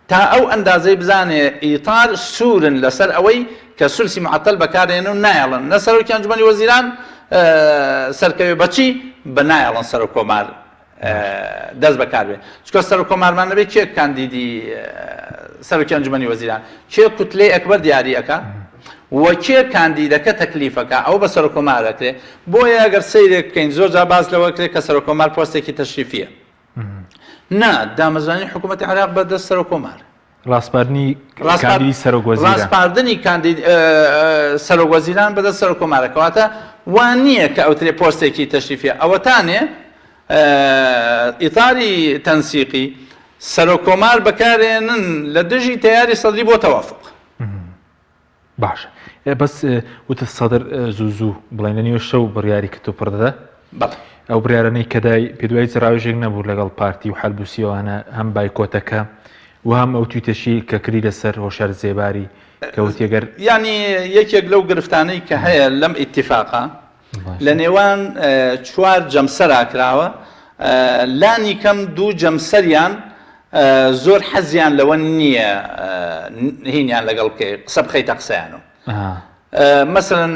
تا ئەو ئەندازەی بزانێ ئیتار سوورن لەسەر ئەوەی کە سولسی معتەل بەکارێنن و نایەڵن نە سەرۆکی ئەنجومەنی وەزیران سەرکەوێ بەچی بە نایەڵن سەر کۆمار دەست بەکاربێ چکە سەر کۆمارمان نەبێت کێ کاندیدی سەرۆکی ئەنجومەنی وەزیران کێ کوتلەی ئەکبەر دیاریەکە وە کێ کاندیدەکە تەکلیفەکە ئەو بە سەر کۆمار دەکرێت بۆیە ئەگەر سەیرێک بکەین زۆر جا باس لەوە کرێت کە سەر کۆمار پۆستێکی تەشریفیە نا دامەزرانی حکوومەتی عێراق بەدەست سەر کۆمار ڕاستپاردنی کاندیدی سەرۆکوەزیران ڕاستپاردنی سەرۆکوەزیران بەدەست سەر کۆمارە کەواتە وان نییە کە ئەوترێ پۆستێکی تەشریفیە ئەوەتانێ ئیتاری تەنسیقی سەرۆکۆمار بەکارێنن لە دژی تەیاری سەدری بۆ تەوافق باش بەس وتە سەدر زوو بڵێن لە نیوە شەو بڕیاری کە تۆ پڕدەدە ئەو بڕیارانەی کەدای پێدوای ڕاوێژێک نەبوو لەگەڵ پارتی و هەلبوسیەوانە هەم بایکۆتەکە و هەم ئەو تویتەشی کە کردی لەسەر هۆشار زێباری کەوتێگەر ینی یەکێک لەو گرفتانەی کە هەیە لەم ئیتیفاقا لە نێوان چوار جەمسەرا کراوە لانی کەم دوو جەمسەریان زۆر حەزیان لەوە نییە هینیان لەگەڵ بکەی قسە بخەیتە قسەیانەوە مەسەڵەن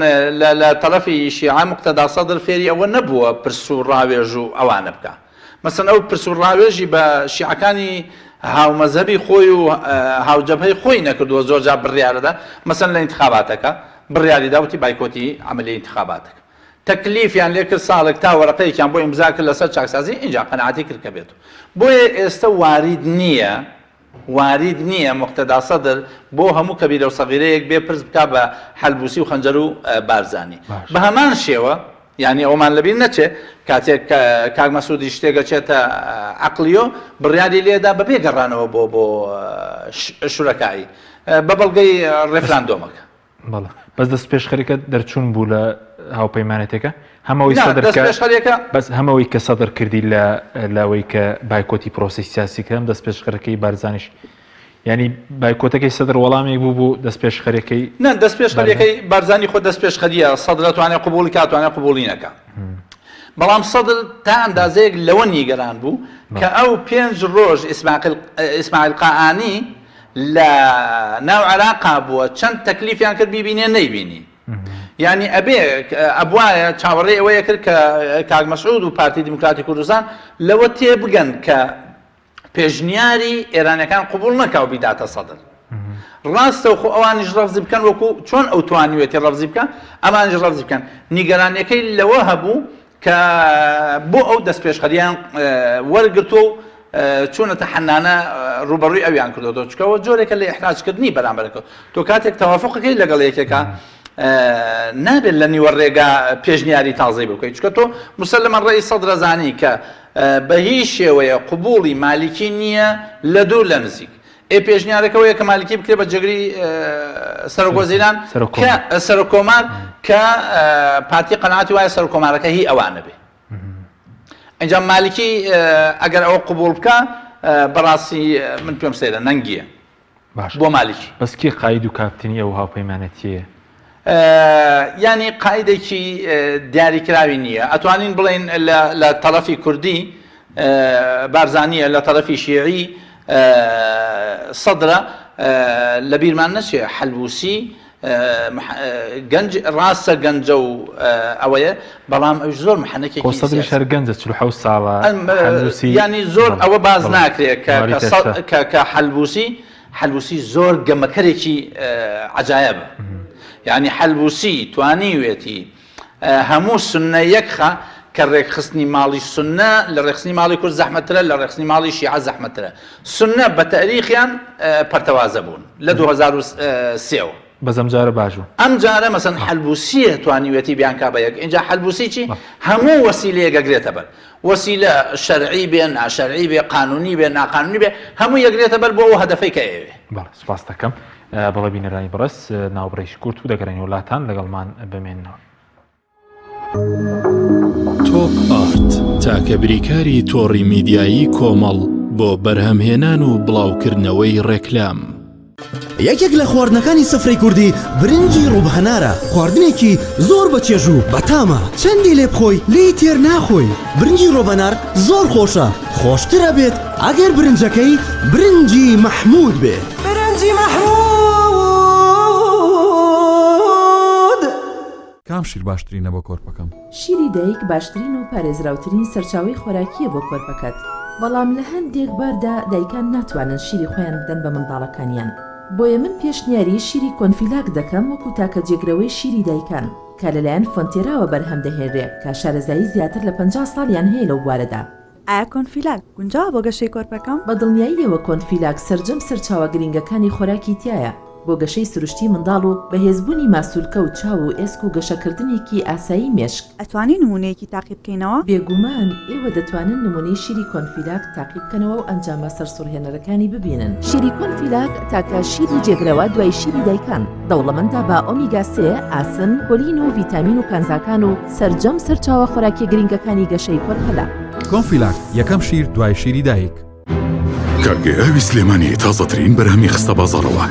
لە تەرەفی شیعە مقتدا سەدر فێری ئەوە نەبووە پرس و ڕاوێژ و ئەوانە بکە مەسەڵەن ئەو پرس و ڕاوێژی بە شیعەکانی هاومەزهبی خۆی و هاوجەبهەی خۆی نەکردووە زۆر جا بڕیارەدا مەسەڵەن لە ئینتخاباتەکە بڕیاری داوتی بایکۆتی عملی ئینتخاباتەکە تەکلیفیان لێ کرد ساڵێک تا وەرەقەیەکیان بۆ ئیمزا کرد لەسەر چاکسازی اینجا قەناعەتی کرد کە بێت بۆیە ئێستا وارید نییە مقتدا سەدر بۆ هەموو کەبیرە و سەغیرەیەک بێ پرس بکە بە هەلبوسی و خەنجەر و بارزانی بە هەمان شێوە یعنی ئەومان لەبیر نەچێ کاتێک کاک مەسعودی شتێگەچێتە عەقلیۆ بڕیاری لێدا بەبێ گەڕانەوە بۆ شورەکایی بە بەڵگەی ڕێفراندۆمەکە بەڵێ بەس دەست پێشخەریەکە دەرچوون بوو لە هاوپەیمانەتێکە هەمەوەی سەدرکە بەس هەمەوەی کە سەدر کردی لەوەی کە بایکۆتی پرۆسەی سیاسی کردم دەست پێشخەرەکەی بارزانیش ینی بایکۆتەکەی سەدر وەڵامێک بوو دەست پێشخەرەکەی نه دەست پێشخەریەکەی بارزانی خۆ دەست پێشخەریە سەدر ئەتوانێت قبوڵی کاتوانێت قبوڵی نەکە بەڵام سەدر تا ئەندازەیەک لەوە نیگەران بوو کە ئەو 5 ڕۆژ ئیسماعیل قائانی لە ناو عێراقا بووە چەند تەکلیفیان کرد بیبینێ نەیبینی يعني ئەبێ ئەبواە چاوەڕێ ئەوەیە کرد کە کاک مەسعود و پارتی دیموکراتی کوردستان لەوە تێبگەن کە پێشنیاری ئێرانەکان قبول نەکاو بیداتە سەدر. ڕاستە و خۆ ئەوانیش ڕەفزی بکەن وەکو چۆن ئەو توانیوێتی ڕەفزی بکەن ئەمانیش ڕەفزی بکەن. نیگەرانیەکەی لەوە هەبوو کە بۆ ئەو دەست پێشخەریان وەرگرتو و چونەتە حەنانە ڕوبەڕووی ئەویان کردەوە چکەوە جۆرێکە لە ئیحراجکردنی بەرامبەرەکەەوە تۆ کاتێک تەوافقەکەی لەگەڵ یەکێکە نابێت لە نیوە ڕێگا پێشنیاری تازەی بکەیت چکە تۆ مسلمەن ڕێی سەدرەزانی کە بە هیچ شێوەیە قبوڵی مالیکی نییە لە دوور لە نزیک. پێشنیارەکەەوەیە کە مالیکی بکرێت بە جگری سەرۆکۆزیران سەرۆکۆمار کە پارتی قەناعەتی وایە سەرۆکۆمارەکە هی ئەوانە بێ. ئەنجا مالیکی ئەگەر ئەوە قبول بکە بەڕاستی من پێم سەیرە نەنگیە بۆ مالیکی. بەس کی قاید و کاپتنی ئەو هاوپەیمانەتیە؟ ینی قاعدێکی دیاریکراوی نییە. ئەتوانین بڵێن لە تەرەفی کوردی بارزانیە لە تەرەفی شیعی سەدرە لە بیرمان نەچێ حەلبوسی ڕاستە گەنجە و ئەوەیە بەڵام ئەوش زۆر محەنەکێکی سەدری شەر گەنجە 40 ساڵە ینی زۆر ئەوە باز ناکرێت کە حەلبوسی زۆر گەمەکەرێکی عەجایبە. يعني حەلبوسی توانیوێتی هەموو سنە یەکخە کە ڕێکخستنی ماڵی سنە لە ڕێخستنی ماڵی کورد زەحمەترە لە ڕێخستنی ماڵی شیعە زەحمەترە. سنە بە تاریخیان پەرتەوازە بوون لە 2003 بەزەم جارە باشوو ئەم جارە مەسەن حەلبوسیە توانیوێتی بیانکا بە یەک. اینجا حەلبوسی چی هەموو وەسیلەیە گەگرێتە بەر وەسیلە شەرعی بێ ناشەرعی بێ قانونی بێ ناقانونی بێ هەموو یەگرێتە بەر بۆ ئەو هەدەفەی کە ئێوێ. سپاس دەکەم بەڵێ بینەرانی بەڕست ناوبڕێژی کورت و دەگەڕێنی وڵاتان لەگەڵمان بمێننەوە. تۆپ ئارت تاکە بریکاری تۆڕی میدیایی کۆمەڵ بۆ بەرهەمهێنان و بڵاوکردنەوەی ڕێکلام. یەکێک لە خواردنەکانی سفرەی کوردی برنجی ڕووبهەنارە. خواردنێکی زۆر بەچێژ و بەتامە. چەندی لێ بخۆی لی تێر ناخۆی. برنجی ڕۆبەنار زۆر خۆشە. خۆشترە بێت ئەگەر برنجەکەی برنجی مەحموود بێت. برنجی مەحموود. کام شیر باشترینە بۆ کۆرپەکەم؟ شیری دایک باشترین و پارێزراوترین سەرچاوی خۆراکیە بۆ کۆرپەکەت. بەڵام لە هەندێک باردا دایکان ناتوانن شیری خۆیان بدەن بە منداڵەکانیان. بۆیە من پێشنیاری شیری کۆنفیلاک دەکەم وەکو تاکە جێگرەوەی شیری دایکان کە لەلایەن فۆنتێراوە بەرهەم دەهێنرێت کە شارەزایی زیاتر لە 50 ساڵیان هەیە لەو بوارەدا. ئایا کۆنفیلاک گونجاوە بۆ گەشەی کۆرپەکەم؟ بە دڵنیاییەوە کۆنفیلاک سەرجەم سەرچاوە گرنگەکانی خۆراکی تایە بۆ گەشەی سروشتی منداڵ و بەهێزبوونی ماسوولکە و چاو و ئێسک و گەشەکردنێکی ئاسایی مێشک. ئەتوانی نمونەیەکی تاقی بکەینەوە؟ بێگومان ئێوە دەتوانن نمونەی شیری کۆنفیلاک تاقی بکەنەوە و ئەنجامە سەرسوڕهێنەرەکانی ببینن. شیری کۆنفیلاک تاکە شیری جێگرەوە دوای شیری دایکان دەوڵەمەندە بە ئۆمیگا 3 ئاسن کۆلین و ڤیتامین و کانزاکان و سەرجەم سەرچاوە خۆراکی گرنگەکانی گەشەی کۆرپەلا. کۆنفیلاک یەکەم شیر دوای شیری دایک. کارگێ ئاوی سلێمانی تازەترین بەرهەمی خستە بازاڕەوە.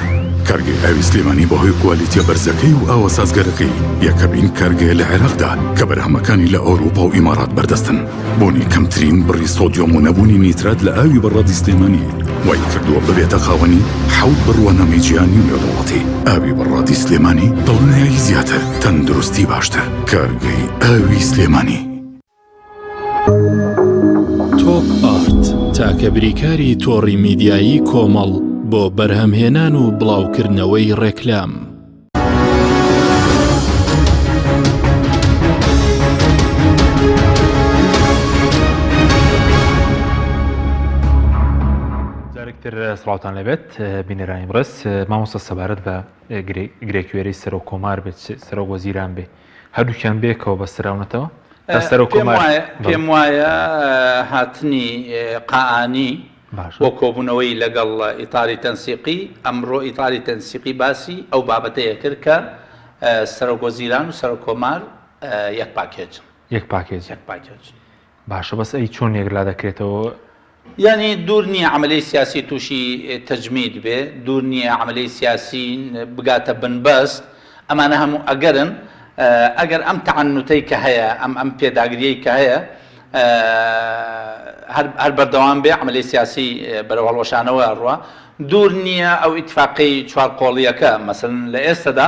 کارگێ ئاوی سلێمانی بەهۆی کوالیتیە بەرزەکەی و ئاوە سازگەرەکەی یەکەمین کارگێ لە عێراقدا کە بەرهەمەکانی لە ئەوروپا و ئیمارات بەردەستن. بۆنی کەمترین بڕی سۆدیۆم و نەبوونی نیترات لە ئاوی بەڕادی سلێمانی وای کردووە ببێتە خاوەنی 7 بڕوانەمەی جیهانی و نێودەوڵەتی. ئاوی بەڕادی سلێمانی دڵنیایی زیاتر، تەندروستی باشتر. کارگەی ئاوی سلێمانی. تۆپ ئارت تاکە بریکاری تۆڕی میدیایی کۆمەڵ بۆ بەرهەمهێنان و بڵاوکردنەوەی ڕێکلام. جارێکتر سڵاوتان لەبێت بینەرانی بڕست. مامۆستا سەبارەت بە گرێکوێرەی سەرۆک کۆمار بێت سەرۆک وەزیران بێ هەردووکیان بێکەوە بەستراونەتەوە؟ پێم وایە هاتنی قائانی بۆ کۆبوونەوەی لەگەڵ ئیتاری تەنسیقی ئەمڕۆ ئیتاری تەنسیقی باسی ئەو بابەتەیە کرد کە سەرۆک وەزیران و سەرۆک کۆمار یەک پاکێج. باشە بەس ئەی چۆن یەکلا دەکرێتەوە؟ ینی دوور نییە عملەی سیاسی تووشی تەجمید بێ، دوور نییە عملەی سیاسی بگاتە بنبەست. ئەمانە هەموو ئەگەرن ئەگەر ئەم تەعنوتەی کە هەیە ئەم پێداگریەی کە هەیە هەر بەردەوام بێ عملەی سیاسی بەرەو هەڵوەشانەوە ڕوە دوور نییە ئەو ئیتفاقی چوار قۆڵیەکە مەسەن لە ئێستادا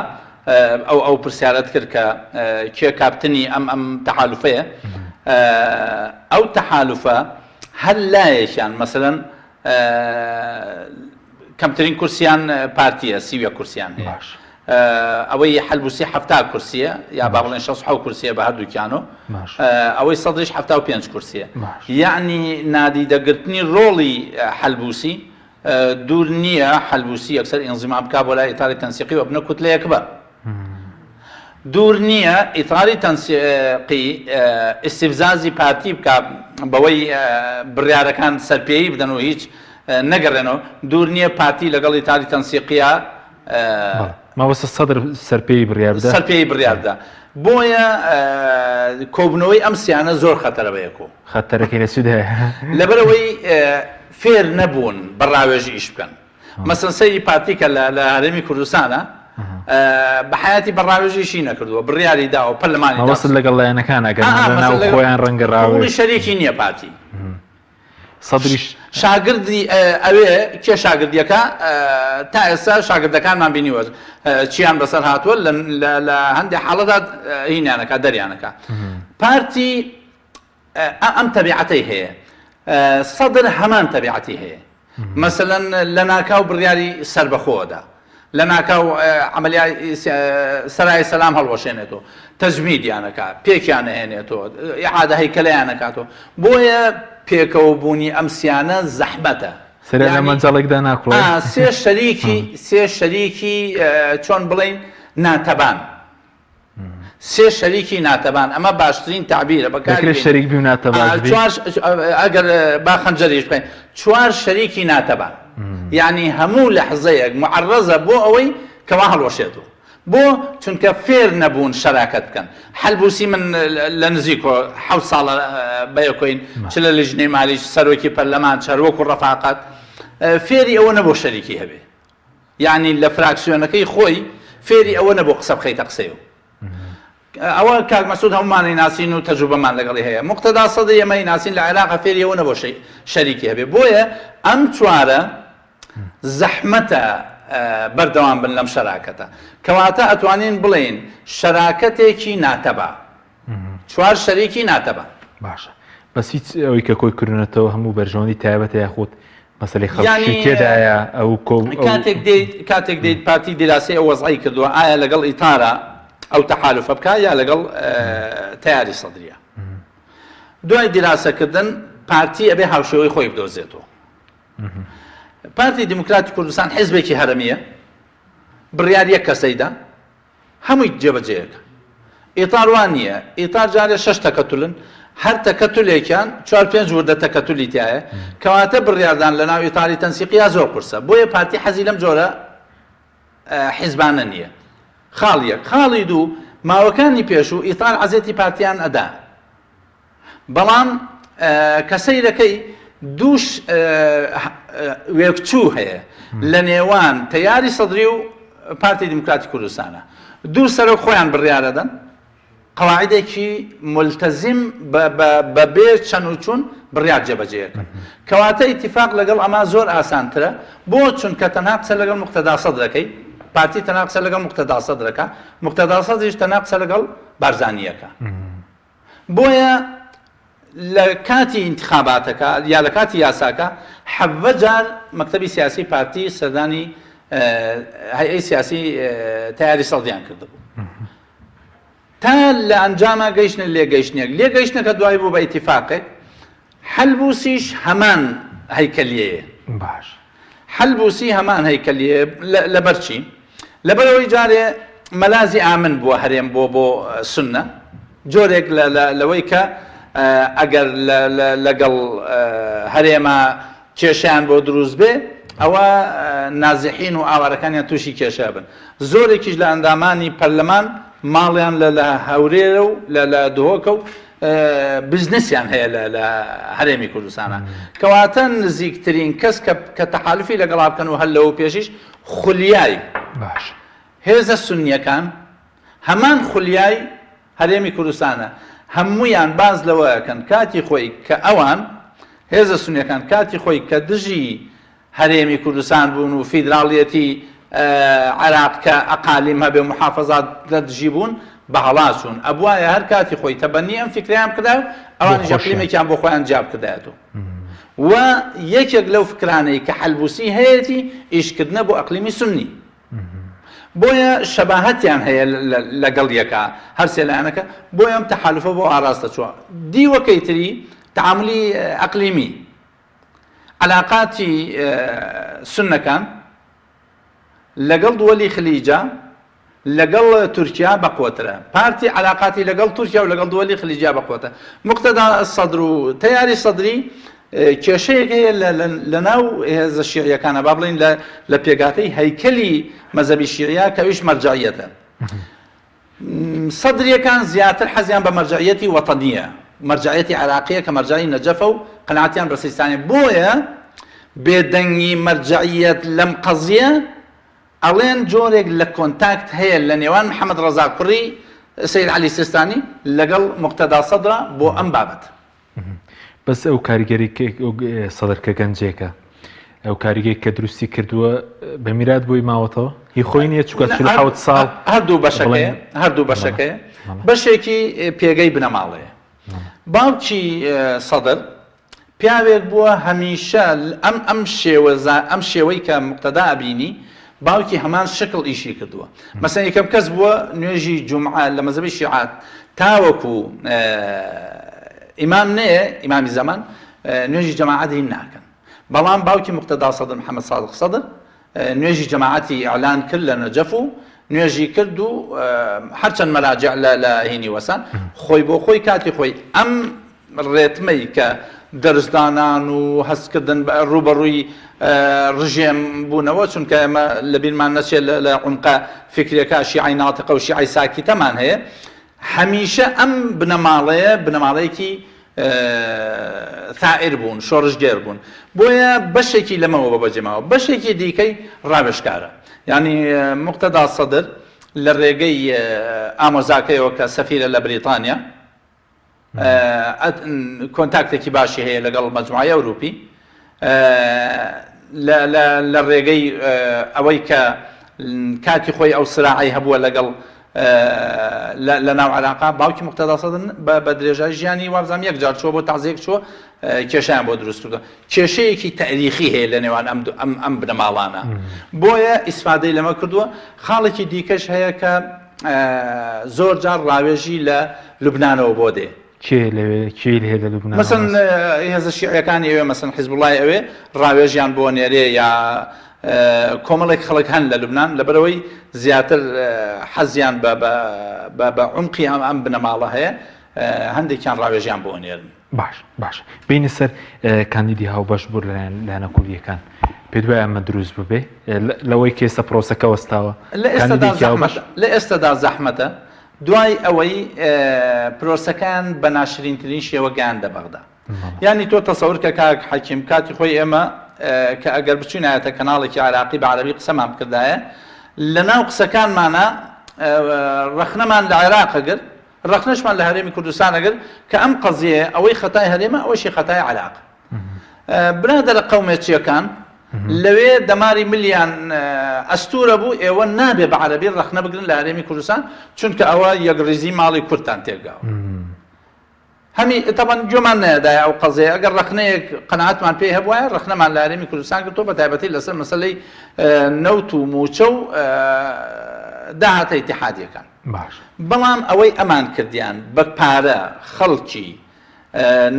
ئەو پرسیارەت کرد کە کێ کاپتنی ئەم تەحالوفەیە ئەو تەحالوفە هەر لایەکیان مەسەلەن کەمترین کورسیان پارتیە 30 کورسیان هەیە ئەوەی حەلبوسی 70 کورسیە یا با بڵێن 60 کورسیە بە هەردووکیانۆ ئەوەی سەدریش 75 کورسیە یعنی نادیدەگرتنی ڕۆڵی حەلبوسی دوور نییە حەلبوسی یەکسەر ئینزیما بکا بۆ لای ئیتاری تەنسیقی و بنە کوتلەیەک بە دوور نییە ئیتاری تەنسیقی ئیستیفزازی پارتی بکە بەوەی بڕیارەکان سەرپێیی بدەن و هیچ نەگەڕێنەوە دوور نییە پارتی لەگەڵ ئیتاری تەنسیقیە ماوەسە سەدر سەرپێی بڕیار بدە سەرپێی بڕیاردا بۆیە کۆبنەوەی ئەم سیانە زۆر خەتەرە بەیەکۆ خەتەرەکەی لە سوود هەیە لەبەرەوەی فێر نەبوون بەڕاوێژی ئیش بکەن مەسەن سەیری پارتی کە لە هەرێمی کوردستانە بە حیاتی بەڕاوێژیشی نەکردووە بڕیاری داوە پەرلەمانی وەسل لەگەڵ لایەنەکان ئەگەر ناو خۆیان ڕەنگە ڕاوێژ شەریکی نییە پارتی سەدریش شاگردی ئەوێ کێ شاگردیەکە تا ئێستا شاگردەکانمان بینیوە چیان بەسەر هاتووە لە هەندێک حاڵەدا هینیانەکە دەریانەکە پارتی ئەم تەبیعەتەی هەیە سەدر هەمان تەبیعەتی هەیە مەسەلەن لە ناکاو بڕیاری سربەخۆدا لە ناکاو عملیای سەرای سەلام هەڵوەشێنێتەوە تەجمیدیانەکە پێکیان نەهێنێتەوە ئیعادە هەیکەلەیانەکاتەوە بۆیە پێکەوە بوونی ئەم سیانە زەحمەتە سەرێ لە مەنجەڵێکدا ناکڵێ سێ شەریکی چۆن بڵین ناتەبان سێ شەریکی ناتەبان ئەمە باشترین تعبیرە بەکارێت شەریک بی و ناتەبان ئەگەر با خەنجەریش بکەین 4 شەریکی ناتەبان یعنی هەموو لەحزەیەک معەرەزە بۆ ئەوەی کەوا هەڵوەشێتەوە بۆ چونکە فێر نەبوون شەراکەت بکەن حەلبوسی من لە نزیکۆ 7 ساڵە بەیەکۆین چ لە لیژنەی مالیش سەرۆکی پەرلەمان چەروەک و ڕەفاقەت فێری ئەوە نەبوو شەریکی هەبێ یعنی لە فراکسیۆنەکەی خۆی فێری ئەوە نەبوو قسە بخەیتە قسەیەوە ئەوە کاک مەسعود هەمومانی ناسین و تەجروبەمان لەگەڵی هەیە مقتەدا سەدی ئێمەی ناسین لە عێراقا فێری ئەوە نەبوو شەریکی هەبێ بۆیە ئەم چوارە زەحمەتە بەردەوام بن لەم شەراکەتە کەواتە ئەتوانین بڵێن شەراکەتێکی ناتەبا 4 شەریکی ناتەبا باشە بەس هیچ ئەوەی کە کۆی کردنەوە هەموو بەرژەوەنی تایبەتە یاخود مەسەلەی خەڵکی تێدایە ئەو کاتێک دەیت پارتی دیراسی ئەو وەزعی کردووە ئایا لەگەڵ ئیتارە ئەو تەحالوفە بکە یا لەگەڵ تیاری سەدریە دوای دیراسەکردن پارتی ئەبێ هاوشێوەی خۆی بدۆزێتەوە پارتی دیموکراتی کوردستان حیزبێکی هەرەمیە بڕیار یەک کەسەیدا هەمووی جێبەجێیەکە ئیتار وان نییە ئیتار جارێ 6 تەکەتولن هەر تەکەتولێکیان 4-5 وردە تەکەتولی تایە کەواتە بڕیاردان لە ناو ئیتاری تەنسیقیا زۆر قورسە بۆیە پارتی حەزی لەم جۆرە حیزبانە نییە خاڵ یەک خاڵی دوو ماوەکانی پێشوو ئیتار عەزێتی پارتیان ئەدا بەڵام کەسەیرەکەی دووش وێکچوو هەیە لە نێوان تەیاری سەدری و پارتی دیموکراتی کوردستانە دوو سەرۆک خۆیان بڕیارەدەن قەواعیدێکی ملتەزم بەبێ چەند و چوون بڕیار جێبەجێەکەن کەواتە ئیتیفاق لەگەڵ ئەما زۆر ئاسانترە بۆ چونکە تەنها قسە لەگەڵ مقتەدا سەدرەکەی پارتی تەنها قسە لەگەڵ مقتەدا سەدرەکە مقتەدا سەدریش تەنها قسە لەگەڵ بارزانیەکە بۆیە لە کاتی انتخاباتەکە یا لە کاتی یاساکە 7 جار مەکتەبی سیاسی پارتی سەردانی هەیئەی سیاسی تیاری سەدریان کردبوو تا لە ئەنجامە گەیشتن لێگەیشتنەکە دوای بوو بە ئیتیفاقێک حەلبوسیش هەمان هەیکەلیەیە باش حەلبوسی هەمان هەیکەلیە لەبەرچی لەبەرەوەی جارێ مەلازی ئامن بووە هەرێم بۆ سنە جۆرێک لەوەی کە ئەگەر لەگەڵ هەرێمە کێشیان بۆ دروست بێ ئەوە نازحین و ئاوارەکانیان تووشی کێشە بن زۆرێکیش لە ئەندامانی پەرلەمان ماڵیان لە هەورێرە و لە دهۆکە و بزنسیان هەیە لە هەرێمی کوردستانە کەواتە نزیکترین کەس کە تەحالفی لەگەڵا بکەن و هەر لەوە پێشیش خولیای باش هێزە سونیەکان هەمان خولیای هەرێمی کوردستانە هەموویان باز لەوەکەن کاتی خۆی کە ئەوان هێزە سونیەکان کاتی خۆی کە دژی هەرێمی کوردستان بوون و فیدراڵیەتی عراق کە ئەقالیم هەبێ محافظات لە دژی بوون بە هەڵاچوون ئەبوایە هەر کاتی خۆی تەبەنی ئەم فکریان کردا و ئەوانش ئەقلیمێکیان بۆ خۆیان جاب کردایەتەوە و یەکێک لەو فکرانەی کە حەلبوسی هەیەی ئیشکردنە بۆ ئەقلیمی سنی بۆیە شەباهەتیان هەیە لەگەڵ یەکە هەر سێلایەنەکە بۆیە ئەم تەحالوفە بۆ ئاراستە چووە دیوەکەی تری تعاملی ئەقلیمی علاقاتی سنەکان لەگەڵ دووەلی خلیجە لەگەڵ تورکیا بەقوترە پارتی علاقاتی لەگەڵ تورکیا و لەگەڵ دووەلی خلیجا بەقوتە مقتەدا سەدر و تەیاری سەدری کێشەیەک هەیە لە ناو هێزە شیعیەکانە با بڵین لە پێگاتەی هەیکەلی مەزەبی شیعیا کە ئەویش مەرجعیەتە سەدریەکان زیاتر حەزیان بە مەرجعیەتی وەتەنیە مەرجعیەتی عراقیە کە مەرجعی نەجەفە و قەناعەتیان بە سیستانی بۆیە بێدەنگی مەرجعیەت لەم قەزیە ئەڵێن جۆرێک لە کۆنتاکت هەیە لە نێوان محەممەد ڕەزا کوڕی سەید عەلی سیستانی لەگەڵ مقتەدا سەدرا بۆ ئەم بابەت بەس ئەو کاریگەری سەدرکە گەنجێکە ئەو کاریگەی کە دروستی کردووە بە میرات بۆی ماوەتەوە هی خۆی نییە چکە 7 ساڵ هەردوو بەشەکەیە بەشێکی پێگەی بنەماڵەیە باوکی سەدر پیاوێک بووە هەمیشە ئەم شێوەی کە مقتەدا ئەبینی باوکی هەمان شکل ئیشی کردووە مەسەن یەکەم کەس بووە نوێژی جومعە لە مەزەبی شیعات تاوەکو ئیمام نەیە ئیمامی زەمان نوێژی جەماعەتی ناکەن بەڵام باوکی مقتەدا سەدر محەممەد سادق سەدر نوێژی جەماعەتی ئەعلان کرد لە نەجەف و نوێژی کرد و هەرچەند مەراجع لە هینی وەسان خۆی بۆ خۆی کاتی خۆی ئەم ڕێتمەی کە دەرزدانان و هەستکردن ڕوبەڕووی ڕژێم بوونەوە چونکە ئێمە لە بیرمان نەچێت لە عمقا فکرەکە شیعی ناتقە و شیعی ساکیتەمان هەیە هەمیشە ئەم بنەماڵەیەکی ثائر بوون شۆڕژگێر بوون بۆیە بەشێکی لەمەوە بەبەجێماوە بەشێکی دیکەی ڕاوێشکارە یعنی مقتەدا سەدر لە ڕێگەی ئامۆزاکەیەوە کە سەفیرە لە بریتانیا کۆنتاکتێکی باشی هەیە لەگەڵ مەجموعەی ئەوروپی لە ڕێگەی ئەوەی کە کاتی خۆی ئەو سراعی هەبووە لەگەڵ لە ناو عراقا باوکی مقتەدا سەدر بە درێژای ژیانی وابزانام یەک جار چووە بۆ تازیەک چووە کێشیان بۆ دروست کردووە کێشەیەکی تاریخی هەیە لە نێوان ئەم بنەماڵانە بۆیە ئیسفادەی لەمە کردووە خاڵێکی دیکەش هەیە کە زۆر جار ڕاوێژی لە لوبنانەوە بۆ دێ کێ لێ لە لوبنان مەسەن هێزە شیعیەکانی ئەوێ مەسەن حیزب وڵای ئەوێ ڕاوێژیان بۆ نێرێ یا کۆمەڵێک خەڵک هەن لە لوبنان لەبەرەوەی زیاتر حەزیان بە عمقی ئەم بنەماڵە هەیە هەندێکیان ڕاوێژیان بۆ نێرن باش بینی سەر کاندیدی هاوبەش بوو لایەنە کوردیەکان پێ دوای ئەمە دروست ببێ لەوەی کێسە پرۆسەکە وەستاوە لە ئێستادا زەحمەتە دوای ئەوەی پرۆسەکان بە ناشرینترین شێوە گەیاندە بەغدا یعنی تۆ تەسەور کە کاک حەکیم کاتی خۆی ئێمە کە ئەگەر بچوونایەتە کەناڵێکی عراقی بە عەرەبی قسەمان بکردایە لە ناو قسەکانمانە ڕەخنەمان لە عێراق ئەگەر ڕەخنەشمان لە هەرێمی کوردستان ئەگەر کە ئەم قەزیە ئەوەی خەتای هەرێمە ئەوەشی خەتای عێراق برادەرە قەومێکیەکان لەوێ دەماری ملیان ئەستورە بوو ئێوە نابێ بە عەرەبی ڕەخنە بگرن لە هەرێمی کوردستان چونکە ئەوە یەکڕیزی ماڵی کورتان تێگاوە هەمی تەبەن گوێمان نەدایە ئەو قەزەیە ئەگەر ڕەخنەیەک قەناعەتمان پێی هەبوایە ڕەخنەمان لە هەرێمی کوردستان کردووە بە تایبەتی لەسەر مەسەلەی نەوت و موچە و داهاتە ئیتیحادیەکان بەڵام ئەوەی ئەمان کردیان بە پارە خەڵکی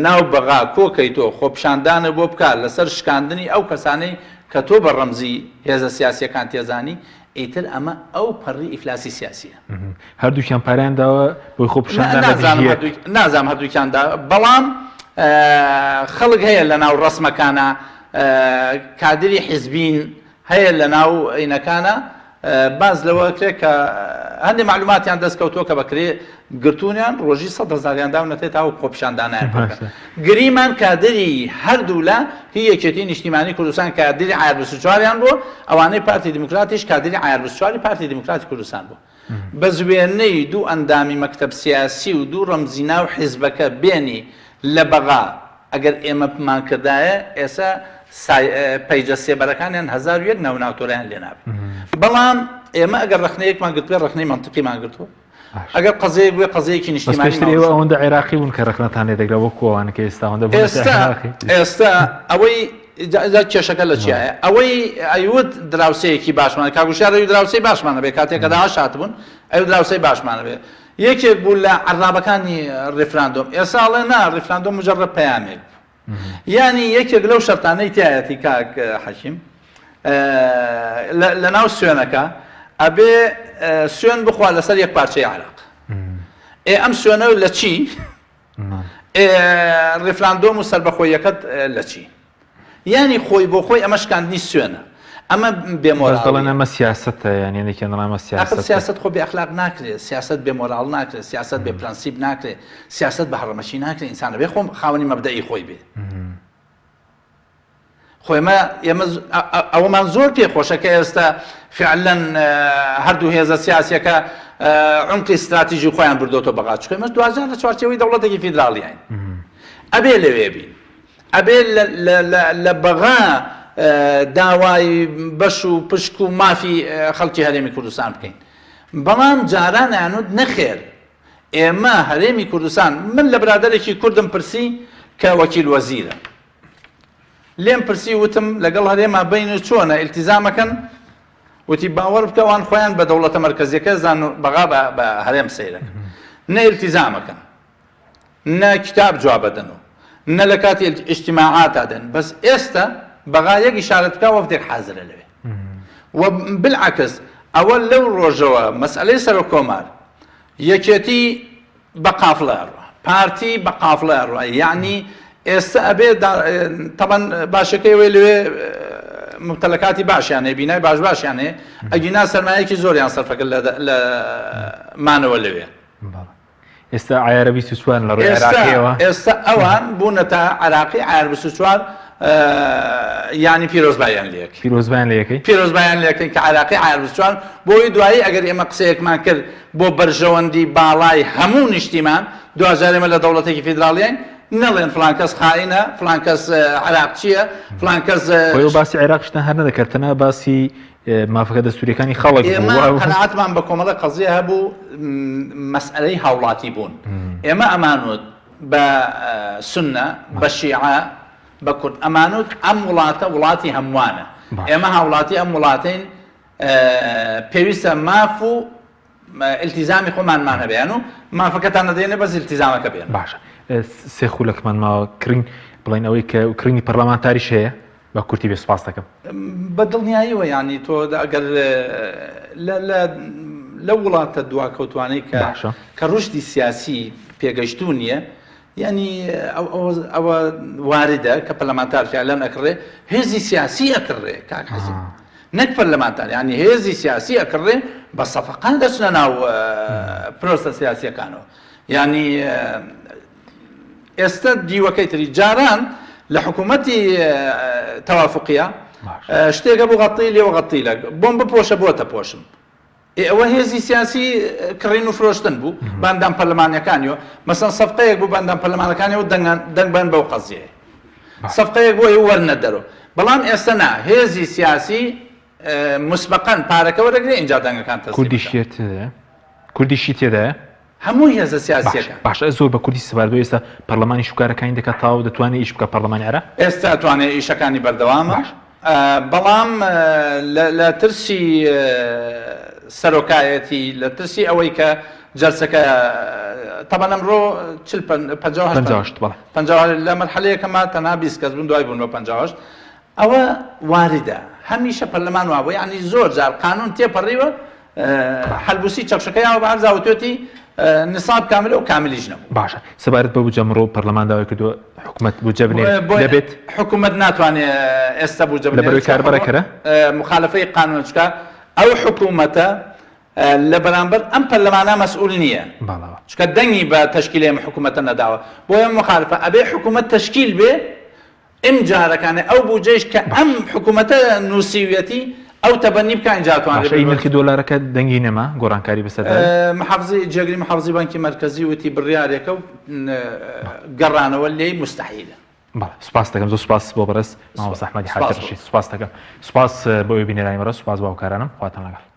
ناو بەغا کۆکەیتۆ خۆپشاندانە بۆ بکات لەسەر شکاندنی ئەو کەسانەی کە تۆ بە ڕەمزی هێزە سیاسیەکان تێزانی ئیتر ئەمە ئەو پەڕی ئیفلاسی سیاسیە هەردووکیان پارەیانداوە بۆی خۆپشاندان نازام هەردووکیاندا بەڵام خەڵک هەیە لە ناو ڕسمەکانە کادری حیزبین هەیە لە ناو عینەکانە باز لەوە کرێت کە هەندێک معلوماتیان دەستکەوتووە کە بەکرێ گرتوونیان ڕۆژی 100,000 داونەتێت تا و خۆپشاندانیان گریمان کادری هەردوو لە هی یەکێتی نیشتیمانی کوردستان کادری عایار 24یان بوو ئەوانەی پارتی دیموکراتیش کادری عایار 24 پارتی دیموکراتی کوردستان بوو بە زوێنەی دوو ئەندامی مەکتەب سیاسی و دوو ڕەمزی ناو حیزبەکە بێنی لە بەغا ئەگەر ئێمە پمان کردایە ئێستا پەیجە سێبەرەکانیان 1001 ناوناوتۆرەیان لێ نابێت بەڵام ئێمە ئەگەر ڕخنەیەکمان گرتوێ ڕخنەی منطقیمان گرتووە ئەگەر قەزەیە بوێ قەزەیەکی نیشتیمانی پێشترەوە ئەوەندە عێراقی بوون کە ڕخنەتانێ دەگرە وەکو ئەوانە کە ئێستا هەندە ئێستا ئەوەی کێشەکە لە چیایە ئەوەی ئەیوت دراوسەیەکی باشمانە کاگوشارەوی دراوسەی باشمانە بێ کاتێککە داهاش هاتبوون ئەو دراوسەی باشمانە بێ یەکێک بوو لە عەرابەکانی ڕێفراندۆم ئێساڵێ نا ڕێفراندۆم مجەڕە پەیامێک یعنی یەکێک لەو شەرتانەی تایەتی کاک حەکیم لە ناو سوێنەکە ئەبێ سوێن بخوا لەسەر یەک پارچەی عێراق ئەم سوێنە لە چی ڕێفراندۆم و سەربەخۆیەکەت لە چی یعنی خۆی بۆ خۆی ئەمە شکاندنی سوێنە ئەمە بێمۆرڵەن ئەمە سیاستە یعنی نێکێنڵامە سیاست خۆ بێ ئەخلاق ناکرێت سیاست بێمۆرال ناکرێت سیاست بێ پرەنسیب ناکرێت سیاست بە هەڕەمەشی ناکرێت ئینسانە بێ خۆم خاوەنی مەبدەئی خۆی بێ خۆمە ئێمە ئەوەمان زۆر پێخۆشە کە ئێستا فعلەن هەردوو هێزە سیاسیەکە عمقی استراتیژی خۆیان بردۆتە بەغا چکە ئێمەش دوازار لە چوارچێوەی دەوڵەتێکی فیدراڵیین ئەبێ لەوێ بین ئەبێ لە بەغا داوای بەش و پشک و مافی خەڵکی هەرێمی کوردستان بکەین بەڵام جاران یانود نەخێر ئێمە هەرێمی کوردستان من لە برادەرێکی کوردم پرسی کە وەکیل وەزیرە لێم پرسی وتم لەگەڵ هەرێما بین و چۆنە ئیلتیزامەکەن وتی باوەڕ بکەوان خۆیان بە دەوڵەتە مەرکەزیەکە زان بەغا بە هەرێم سەیرەکە نە ئیلتیزامەکەن نە کتاب جواب بدەنەوە نە لە کاتی ئیجتیماعات دەن بەس ئێستا بەغا یەک ئیشارەت بکە وەفتێک حازرە لەوێ و بالعکس ئەوە لەو ڕۆژەوە مەسئلەی سەرۆک کۆمار یەکێتی بە قافڵە ئەڕوا پارتی بە قافڵە ئەڕوا یعنی ئێستا ئەبێ تەبەن باشەکەی وێ لەوێ مبتەلەکاتی باشیانێ بینای باشیانێ ئەگینا سەرمایەکی زۆریان سەرفەکرد لە مانەوە لەوێ ئێستا عیارە 24 لە ڕووی عێراقیەوە ئێستا ئەوان بوونەتە عێراقی عیار 24 یعنی پیرۆزبایان لەکەی پیرۆزبایان لەکەین کە عێراقی عیار 24 بۆی دوایی ئەگەر ئێمە قسەیەکمان کرد بۆ بەرژەوەندی باڵای هەموو نیشتیمان دوجار ئێمە لە دەوڵەتێکی فیدراڵیین نەڵێن فلان کەس خائینە فلان کەس عێراق چییە فلان کەس باسی عێراقشتان هەر نەدەکردتەنە باسی مافەکە دەستوریەکانی خەڵک ئێمە قەناعەتمان بە کۆمەڵە قەزیە هەبوو مەسئلەی هاوڵاتی بوون ئێمە ئەمانوت بە سونە بە شیعە بە کورد ئەمانوت ئەم وڵاتە وڵاتی هەمووانە ئێمە هاوڵاتی ئەم وڵاتین پێویستە ماف و ئیلتیزامی خۆمانمان هەبێن و مافەکەتان نەدێنێ بەس ئیلتیزامەکە بێن باشە سێ خولەکمان ماوە کرین بڵین ئەوەی کە کرینی پەرلەمانتاریش هەیە بە کورتی بێ سوپاس دەکەم بە دڵنیاییەوە ینی تۆ ئەگەر لە وڵاتە دواکەوتوانەی کە ڕشتی سیاسی پێگەشتو نییە ینی ئەوە واردە کە پەرلەمانتار فعلەن ئەکڕێ هێزی سیاسی ئەکڕێ کاک حەزم نەک پەرلەمانتار ینی هێزی سیاسی ئەکڕێ بە سەفەقان دەچنە ناو پرۆسە سیاسیەکانەوە ینی ئێستا دیوەکەی تری جاران لە حکوومەتی تەوافقیە شتێکە بۆ غەتەی لێوە غەتەی لە بۆم بپۆشە بۆتە پۆشم ئەوە هێزی سیاسی کڕین و فرۆشتن بوو باندام پەرلەمانەکانیەوە مەسەن سەفقەیەک بوو باندام پەرلەمانەکانیەوە دەنگبان بەو قەزیەیە سەفقەیەک بۆ وەرنە دەرەوە بەڵام ئێستا نا هێزی سیاسی مسبقەن پارەکە وەرەگرێ اینجا دەنگەکان کوردیشی تێدایە هەموو هێزە سیاسیەکە باشە زۆر بە کوردی سەباردۆ ئێستا پەرلەمانی شوکارەکانی دەکات تاو دەتوانێت ئیش بکە پەرلەمانی عێراق ئێستا ئەتوانێت ئیشەکانی بەردەوامە بەڵام لە ترسی سەرۆکایەتی لە ترسی ئەوەی کە جەلسەکە تەبەن ئەمڕۆ 50 لە مەرحەلەیەکەما تەنها 20 کەس بوون دوای بوون بە 50 ئەوە واردە هەمیشە پەرلەمان وابوو یعنی زۆر جار قانون تێپەڕیوە حەلبوسی چەخشەکەیەوە بە هەرزاوتێتی نصاب کامل و کاملیش نەبوو باشە سەبارەت بە بوجە ئەمڕۆ پەرلەمان داوای کردووە حکوومەت بوجە بنێت دەبێت حکوومەت ناتوانێت ئێستا بوجە بنێت لەبەرەوەی کاربەرەکەرە مخالفەی قانون چکە ئەو حکوومەتە لە بەرامبەر ئەم پەرلەمانە مەسئول نییە چکە دەنگی بە تەشکیلی ئەم حکوومەتە نەداوە بۆ ئەم مخالفە ئەبێ حکوومەت تەشکیل بێ ئەم جارەکانێ ئەو بوجەش کە ئەم حکوومەتە نووسیویەتی ئەو تەبەنی بکەین جاتوانێت نرخی دۆلارەکە دەنگی نەما گۆڕانکاری بەسەر محافزی جێگری محافزی بانکی مرکزی وتی بڕیارێکە و گەڕانەوە لێی مستحیلە سوپاس دەکەم زۆر سوپاس بۆ بەڕێز مامۆستا ئەحمەدی حاجی ڕەشید سوپاس دەکەم سوپاس بۆ بینەرانی بەڕێز سوپاس باوکارانم خواتان لەگەڵ